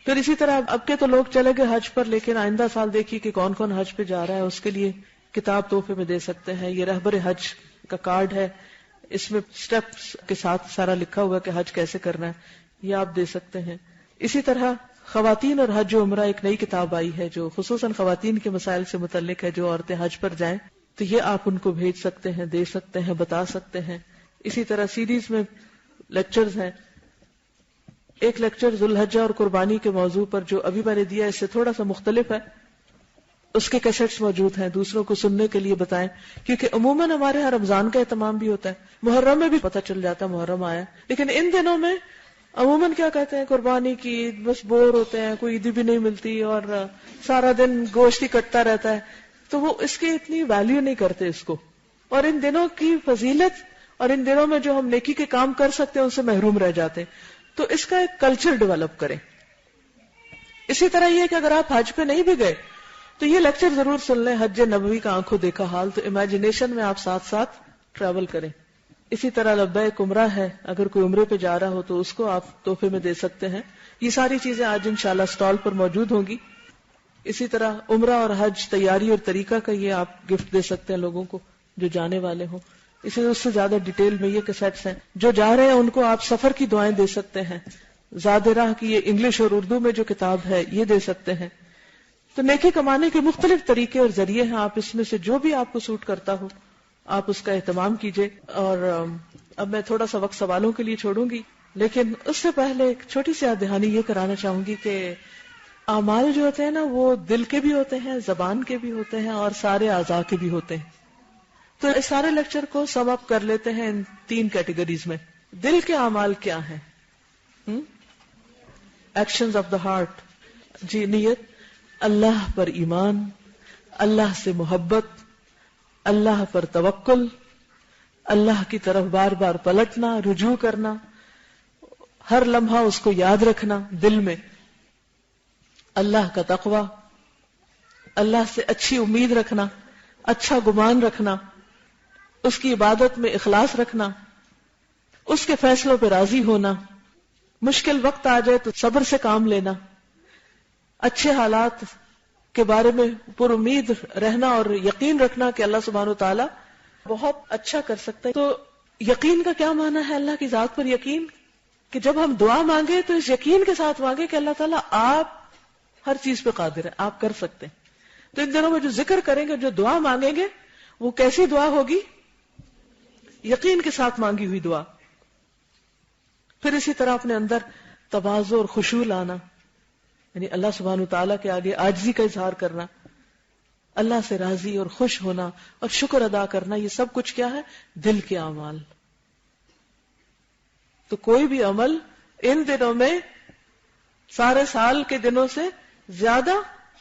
پھر اسی طرح اب کے تو لوگ چلے گئے حج پر، لیکن آئندہ سال دیکھیے کہ کون کون حج پہ جا رہا ہے، اس کے لیے کتاب تحفے میں دے سکتے ہیں. یہ رہبر حج کا کارڈ ہے، اس میں سٹیپس کے ساتھ سارا لکھا ہوا کہ حج کیسے کرنا ہے، یہ آپ دے سکتے ہیں. اسی طرح خواتین اور حج و عمرہ ایک نئی کتاب آئی ہے جو خصوصاً خواتین کے مسائل سے متعلق ہے. جو عورتیں حج پر جائیں تو یہ آپ ان کو بھیج سکتے ہیں، دے سکتے ہیں، بتا سکتے ہیں. اسی طرح سیریز میں لیکچرز ہیں. ایک لیکچر ذو الحجہ اور قربانی کے موضوع پر جو ابھی میں نے دیا اس سے تھوڑا سا مختلف ہے، اس کے کیسٹس موجود ہیں، دوسروں کو سننے کے لیے بتائیں. کیونکہ عموماً ہمارے یہاں رمضان کا اہتمام بھی ہوتا ہے، محرم میں بھی پتہ چل جاتا ہے محرم آیا، لیکن ان دنوں میں عموماً کیا کہتے ہیں قربانی کی عید، بس بور ہوتے ہیں، کوئی عیدی بھی نہیں ملتی اور سارا دن گوشت ہی کٹتا رہتا ہے، تو وہ اس کی اتنی ویلیو نہیں کرتے اس کو. اور ان دنوں کی فضیلت اور ان دنوں میں جو ہم نیکی کے کام کر سکتے ہیں ان سے محروم رہ جاتے ہیں. تو اس کا ایک کلچر ڈیولپ کریں. اسی طرح یہ کہ اگر آپ حج پہ نہیں بھی گئے تو یہ لیکچر ضرور سن لیں، حج نبوی کا آنکھوں دیکھا حال، تو امیجنیشن میں آپ ساتھ ساتھ ٹریول کریں. اسی طرح لبیک عمرہ ہے، اگر کوئی عمرے پہ جا رہا ہو تو اس کو آپ تحفے میں دے سکتے ہیں. یہ ساری چیزیں آج انشاءاللہ سٹال پر موجود ہوں گی. اسی طرح عمرہ اور حج تیاری اور طریقہ کا یہ آپ گفٹ دے سکتے ہیں لوگوں کو جو جانے والے ہوں. اسی اس سے زیادہ ڈیٹیل میں یہ کیسٹس ہیں. جو جا رہے ہیں ان کو آپ سفر کی دعائیں دے سکتے ہیں. زاد راہ کی یہ انگلش اور اردو میں جو کتاب ہے یہ دے سکتے ہیں. تو نیکی کمانے کے مختلف طریقے اور ذریعے ہیں، آپ اس میں سے جو بھی آپ کو سوٹ کرتا ہو آپ اس کا اہتمام کیجئے. اور اب میں تھوڑا سا وقت سوالوں کے لیے چھوڑوں گی، لیکن اس سے پہلے ایک چھوٹی سی یاد دہانی یہ کرانا چاہوں گی کہ اعمال جو ہوتے ہیں نا وہ دل کے بھی ہوتے ہیں، زبان کے بھی ہوتے ہیں اور سارے اعضاء کے بھی ہوتے ہیں. تو اس سارے لیکچر کو سم اپ کر لیتے ہیں ان 3 کیٹیگریز میں. دل کے اعمال کیا ہیں؟ Actions of the heart. جی، نیت، اللہ پر ایمان، اللہ سے محبت، اللہ پر توکل، اللہ کی طرف بار بار پلٹنا، رجوع کرنا، ہر لمحہ اس کو یاد رکھنا دل میں، اللہ کا تقوی، اللہ سے اچھی امید رکھنا، اچھا گمان رکھنا، اس کی عبادت میں اخلاص رکھنا، اس کے فیصلوں پہ راضی ہونا، مشکل وقت آ جائے تو صبر سے کام لینا، اچھے حالات کے بارے میں پر امید رہنا اور یقین رکھنا کہ اللہ سبحانہ وتعالی بہت اچھا کر سکتا ہے. تو یقین کا کیا معنی ہے؟ اللہ کی ذات پر یقین، کہ جب ہم دعا مانگے تو اس یقین کے ساتھ مانگے کہ اللہ تعالیٰ آپ ہر چیز پہ قادر ہیں، آپ کر سکتے ہیں. تو ان دنوں میں جو ذکر کریں گے، جو دعا مانگیں گے، وہ کیسی دعا ہوگی؟ یقین کے ساتھ مانگی ہوئی دعا. پھر اسی طرح اپنے اندر تواضع اور خشوع لانا، یعنی اللہ سبحانہ وتعالیٰ کے آگے عاجزی کا اظہار کرنا، اللہ سے راضی اور خوش ہونا اور شکر ادا کرنا. یہ سب کچھ کیا ہے؟ دل کے اعمال. تو کوئی بھی عمل ان دنوں میں سارے سال کے دنوں سے زیادہ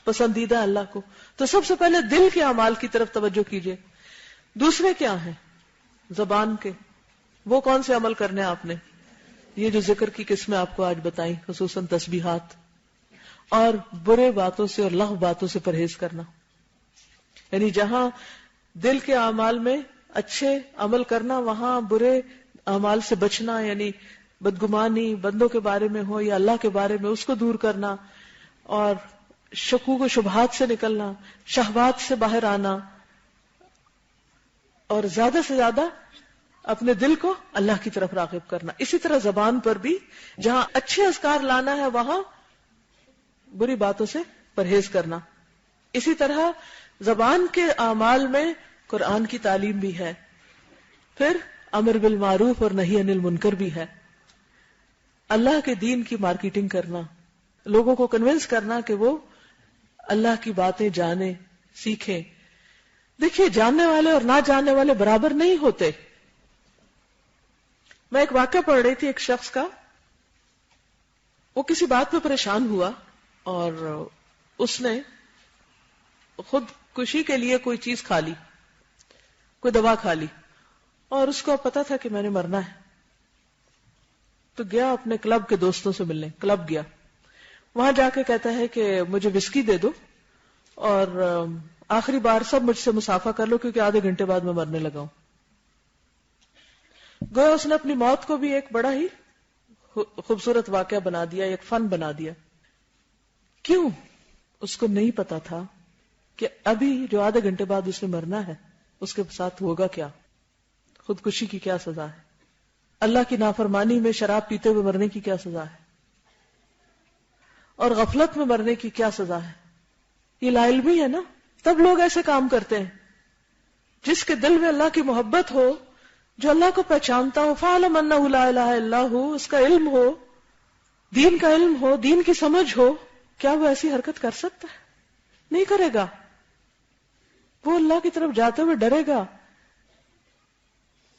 پسندیدہ اللہ کو. تو سب سے پہلے دل کے اعمال کی طرف توجہ کیجیے. دوسرے کیا ہیں؟ زبان کے. وہ کون سے عمل کرنے آپ نے؟ یہ جو ذکر کی قسمیں آپ کو آج بتائیں، خصوصاً تسبیحات، اور برے باتوں سے اور لغو باتوں سے پرہیز کرنا. یعنی جہاں دل کے اعمال میں اچھے عمل کرنا، وہاں برے اعمال سے بچنا، یعنی بدگمانی بندوں کے بارے میں ہو یا اللہ کے بارے میں، اس کو دور کرنا، اور شکوک و شبہات سے نکلنا، شہوات سے باہر آنا، اور زیادہ سے زیادہ اپنے دل کو اللہ کی طرف راغب کرنا. اسی طرح زبان پر بھی جہاں اچھے اذکار لانا ہے وہاں بری باتوں سے پرہیز کرنا. اسی طرح زبان کے اعمال میں قرآن کی تعلیم بھی ہے، پھر امر بالمعروف اور نہی عن المنکر بھی ہے. اللہ کے دین کی مارکیٹنگ کرنا، لوگوں کو کنونس کرنا کہ وہ اللہ کی باتیں جانیں، سیکھیں. دیکھیے، جاننے والے اور نہ جاننے والے برابر نہیں ہوتے. میں ایک واقعہ پڑھ رہی تھی ایک شخص کا، وہ کسی بات پہ پریشان ہوا اور اس نے خود کشی کے لیے کوئی چیز کھا لی، کوئی دوا کھا لی، اور اس کو پتا تھا کہ میں نے مرنا ہے، تو گیا اپنے کلب کے دوستوں سے ملنے، کلب گیا، وہاں جا کے کہتا ہے کہ مجھے وسکی دے دو اور آخری بار سب مجھ سے مسافہ کر لو کیونکہ آدھے گھنٹے بعد میں مرنے لگا ہوں۔ گویا اس نے اپنی موت کو بھی ایک بڑا ہی خوبصورت واقعہ بنا دیا، ایک فن بنا دیا۔ کیوں؟ اس کو نہیں پتا تھا کہ ابھی جو آدھے گھنٹے بعد اس نے مرنا ہے اس کے ساتھ ہوگا کیا، خودکشی کی کیا سزا ہے، اللہ کی نافرمانی میں شراب پیتے ہوئے مرنے کی کیا سزا ہے، اور غفلت میں مرنے کی کیا سزا ہے۔ یہ لا علمی ہے نا، تب لوگ ایسے کام کرتے ہیں۔ جس کے دل میں اللہ کی محبت ہو، جو اللہ کو پہچانتا ہو، فَعَلَمْ أَنَّهُ لَا إِلَهَ إِلَّا هُوَ، اس کا علم ہو، دین کا علم ہو، دین کی سمجھ ہو، کیا وہ ایسی حرکت کر سکتا ہے؟ نہیں کرے گا۔ وہ اللہ کی طرف جاتے ہوئے ڈرے گا،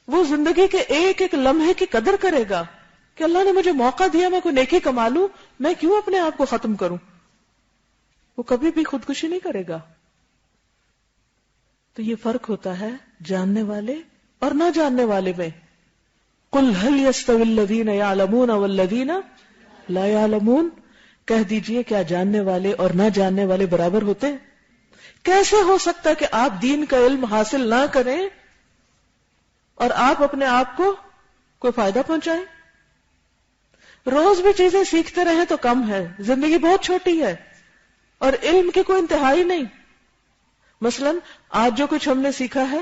وہ زندگی کے ایک ایک لمحے کی قدر کرے گا کہ اللہ نے مجھے موقع دیا، میں کوئی نیکی کما لوں، میں کیوں اپنے آپ کو ختم کروں۔ وہ کبھی بھی خودکشی نہیں کرے گا۔ تو یہ فرق ہوتا ہے جاننے والے اور نہ جاننے والے میں۔ قُلْ هَلْ يَسْتَوِي الَّذِينَ يَعْلَمُونَ وَالَّذِينَ لَا يَعْلَمُونَ، کہہ دیجئے کیا جاننے والے اور نہ جاننے والے برابر ہوتے ہیں؟ کیسے ہو سکتا ہے کہ آپ دین کا علم حاصل نہ کریں اور آپ اپنے آپ کو کوئی فائدہ پہنچائیں؟ روز بھی چیزیں سیکھتے رہیں تو کم ہے، زندگی بہت چھوٹی ہے اور علم کی کوئی انتہائی نہیں۔ مثلا آج جو کچھ ہم نے سیکھا ہے،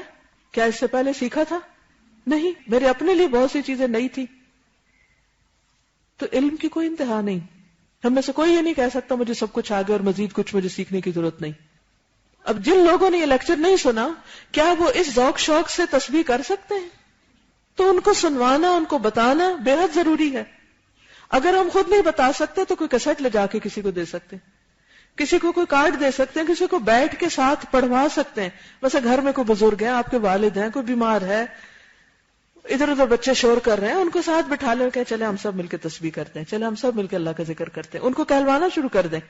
کیا اس سے پہلے سیکھا تھا؟ نہیں، میرے اپنے لیے بہت سی چیزیں نئی تھی۔ تو علم کی کوئی انتہا نہیں، ہم میں سے کوئی یہ نہیں کہہ سکتا مجھے سب کچھ آگے اور مزید کچھ مجھے سیکھنے کی ضرورت نہیں۔ اب جن لوگوں نے یہ لیکچر نہیں سنا، کیا وہ اس ذوق شوق سے تسبیح کر سکتے ہیں؟ تو ان کو سنوانا، ان کو بتانا بے حد ضروری ہے۔ اگر ہم خود نہیں بتا سکتے تو کوئی کیسٹ لے جا کے کسی کو دے سکتے ہیں، کسی کو کوئی کارڈ دے سکتے ہیں، کسی کو بیٹھ کے ساتھ پڑھوا سکتے ہیں۔ ویسے گھر میں کوئی بزرگ ہیں، آپ کے والد ہیں، کوئی بیمار ہے، ادھر ادھر بچے شور کر رہے ہیں، ان کو ساتھ بٹھا لے کہ چلے ہم سب مل کے تسبیح کرتے ہیں، چلے ہم سب مل کے اللہ کا ذکر کرتے ہیں، ان کو کہلوانا شروع کر دیں۔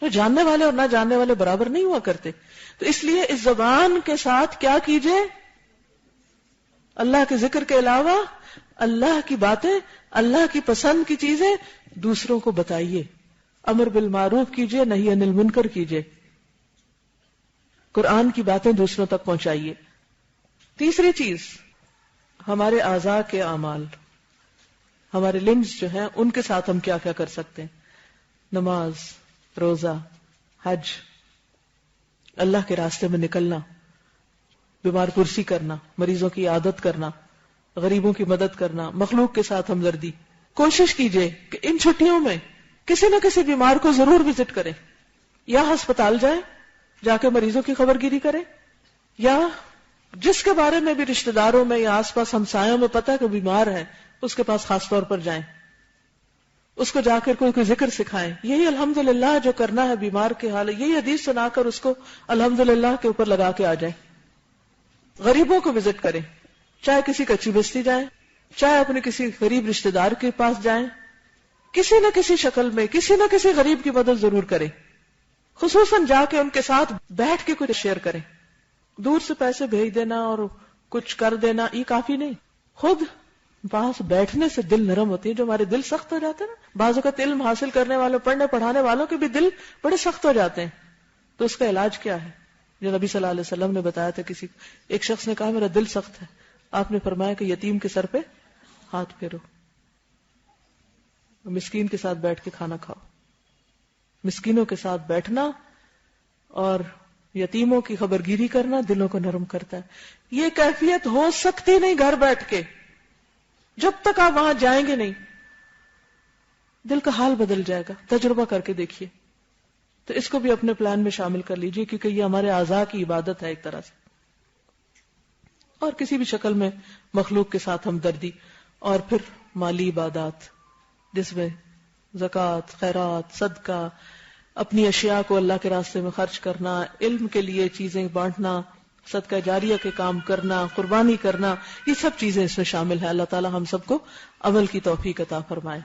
تو جاننے والے اور نہ جاننے والے برابر نہیں ہوا کرتے۔ تو اس لیے اس زبان کے ساتھ کیا کیجئے؟ اللہ کے ذکر کے علاوہ اللہ کی باتیں، اللہ کی پسند کی چیزیں دوسروں کو بتائیے، امر بالمعروف کیجئے، نہی عن المنکر کیجئے، قرآن کی باتیں دوسروں تک پہنچائیے۔ تیسری چیز، ہمارے اعضاء کے اعمال، ہمارے لمز جو ہیں ان کے ساتھ ہم کیا کیا کر سکتے ہیں۔ نماز، روزہ، حج، اللہ کے راستے میں نکلنا، بیمار پرسی کرنا، مریضوں کی عیادت کرنا، غریبوں کی مدد کرنا، مخلوق کے ساتھ ہمدردی۔ کوشش کیجئے کہ ان چھٹیوں میں کسی نہ کسی بیمار کو ضرور وزٹ کریں، یا ہسپتال جائیں، جا کے مریضوں کی خبر گیری کریں، یا جس کے بارے میں بھی رشتہ داروں میں یا آس پاس ہمسایوں میں پتہ کہ بیمار ہے اس کے پاس خاص طور پر جائیں، اس کو جا کر کوئی ذکر سکھائیں۔ یہی الحمدللہ جو کرنا ہے بیمار کے حال، یہی حدیث سنا کر اس کو الحمدللہ کے اوپر لگا کے آ جائیں۔ غریبوں کو وزٹ کریں، چاہے کسی کچی بستی جائیں، چاہے اپنے کسی غریب رشتہ دار کے پاس جائیں، کسی نہ کسی شکل میں کسی نہ کسی غریب کی مدد ضرور کریں، خصوصاً جا کے ان کے ساتھ بیٹھ کے کچھ شیئر کریں۔ دور سے پیسے بھیج دینا اور کچھ کر دینا یہ کافی نہیں، خود پاس بیٹھنے سے دل نرم ہوتی ہے۔ جو ہمارے دل سخت ہو جاتے ہیں نا، بعض اوقات علم حاصل کرنے والوں، پڑھنے پڑھانے والوں کے بھی دل بڑے سخت ہو جاتے ہیں، تو اس کا علاج کیا ہے؟ جو نبی صلی اللہ علیہ وسلم نے بتایا تھا، کسی ایک شخص نے کہا میرا دل سخت ہے، آپ نے فرمایا کہ یتیم کے سر پہ ہاتھ پھیرو، مسکین کے ساتھ بیٹھ کے کھانا کھاؤ۔ مسکینوں کے ساتھ بیٹھنا اور یتیموں کی خبر گیری کرنا دلوں کو نرم کرتا ہے۔ یہ کیفیت ہو سکتی نہیں گھر بیٹھ کے، جب تک آپ وہاں جائیں گے نہیں، دل کا حال بدل جائے گا، تجربہ کر کے دیکھیے۔ تو اس کو بھی اپنے پلان میں شامل کر لیجئے، کیونکہ یہ ہمارے اعضاء کی عبادت ہے ایک طرح سے، اور کسی بھی شکل میں مخلوق کے ساتھ ہمدردی، اور پھر مالی عبادات جس میں زکوٰۃ، خیرات، صدقہ، اپنی اشیاء کو اللہ کے راستے میں خرچ کرنا، علم کے لیے چیزیں بانٹنا، صدقہ جاریہ کے کام کرنا، قربانی کرنا، یہ سب چیزیں اس میں شامل ہیں. اللہ تعالی ہم سب کو عمل کی توفیق عطا فرمائے.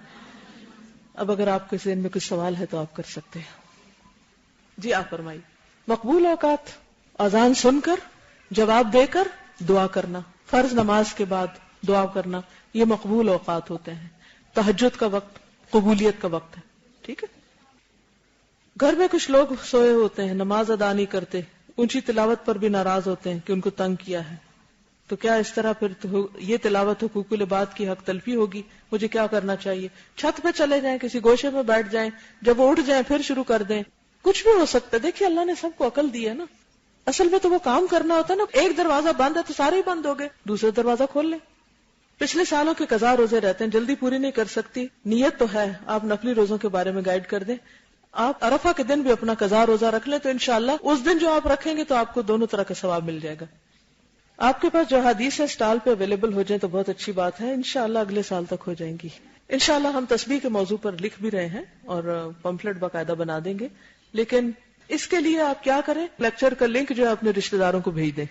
اب اگر آپ کے ذہن میں کچھ سوال ہے تو آپ کر سکتے ہیں. جی آپ فرمائیے. مقبول اوقات: اذان سن کر، جواب دے کر، دعا کرنا، فرض نماز کے بعد دعا کرنا، یہ مقبول اوقات ہوتے ہیں. تہجد کا وقت قبولیت کا وقت ہے. ٹھیک ہے. گھر میں کچھ لوگ سوئے ہوتے ہیں، نماز ادا نہیں کرتے، اونچی تلاوت پر بھی ناراض ہوتے ہیں کہ ان کو تنگ کیا ہے، تو کیا اس طرح پھر یہ تلاوت حقوق العباد کی حق تلفی ہوگی؟ مجھے کیا کرنا چاہیے؟ چھت پہ چلے جائیں، کسی گوشے میں بیٹھ جائیں، جب وہ اٹھ جائیں پھر شروع کر دیں. کچھ بھی ہو سکتا ہے. دیکھیے اللہ نے سب کو عقل دی ہے نا. اصل میں تو وہ کام کرنا ہوتا ہے نا. ایک دروازہ بند ہے تو سارے ہی بند ہو گئے، دوسرا دروازہ کھول لیں. پچھلے سالوں کے قضا روزے رہتے ہیں، جلدی پوری نہیں کر سکتی، نیت تو ہے، آپ نفلی روزوں کے بارے میں گائیڈ کر دیں. آپ عرفہ کے دن بھی اپنا قضا روزہ رکھ لیں تو انشاءاللہ اس دن جو آپ رکھیں گے تو آپ کو دونوں طرح کا ثواب مل جائے گا. آپ کے پاس جو حدیث ہے اسٹال پہ اویلیبل ہو جائیں تو بہت اچھی بات ہے. انشاءاللہ اگلے سال تک ہو جائیں گی. انشاءاللہ ہم تسبیح کے موضوع پر لکھ بھی رہے ہیں اور پمفلٹ باقاعدہ بنا دیں گے. لیکن اس کے لیے آپ کیا کریں، لیکچر کا لنک جو ہے اپنے رشتہ داروں کو بھیج دیں.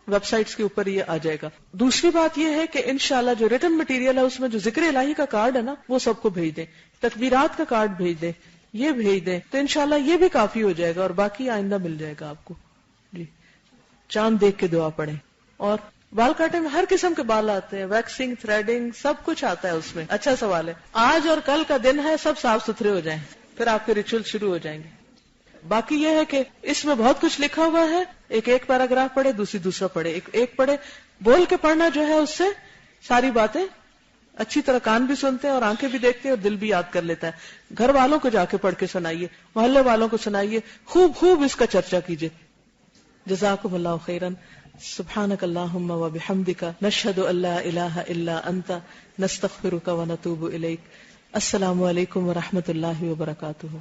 ویب سائٹس کے اوپر یہ آ جائے گا. دوسری بات یہ ہے کہ انشاءاللہ جو ریٹن مٹیریل ہے اس میں جو ذکر الہی کا کارڈ ہے نا وہ سب کو بھیج دیں. تکبیرات کا کارڈ بھیج دیں، یہ بھیج دیں تو انشاءاللہ یہ بھی کافی ہو جائے گا اور باقی آئندہ مل جائے گا آپ کو. جی چاند دیکھ کے دعا پڑھیں. اور بال کاٹے میں ہر قسم کے بال آتے ہیں، ویکسنگ، تھریڈنگ، سب کچھ آتا ہے اس میں. اچھا سوال ہے. آج اور کل کا دن ہے، سب صاف ستھرے ہو جائیں پھر آپ کے ریچول شروع ہو جائیں گے. باقی یہ ہے کہ اس میں بہت کچھ لکھا ہوا ہے. ایک پیراگراف پڑھے، دوسرا پڑھے، ایک پڑھے. بول کے پڑھنا جو ہے اس سے ساری باتیں اچھی طرح کان بھی سنتے ہیں اور آنکھیں بھی دیکھتے ہیں اور دل بھی یاد کر لیتا ہے. گھر والوں کو جا کے پڑھ کے سنائیے، محلے والوں کو سنائیے، خوب اس کا چرچا کیجیے. جزاکم اللہ خیرن. سبحانک اللہم و بحمدک، نشہد ان لا الہ الا انت، نستغفرک و نتوب الیک. السلام علیکم و رحمۃ اللہ وبرکاتہ.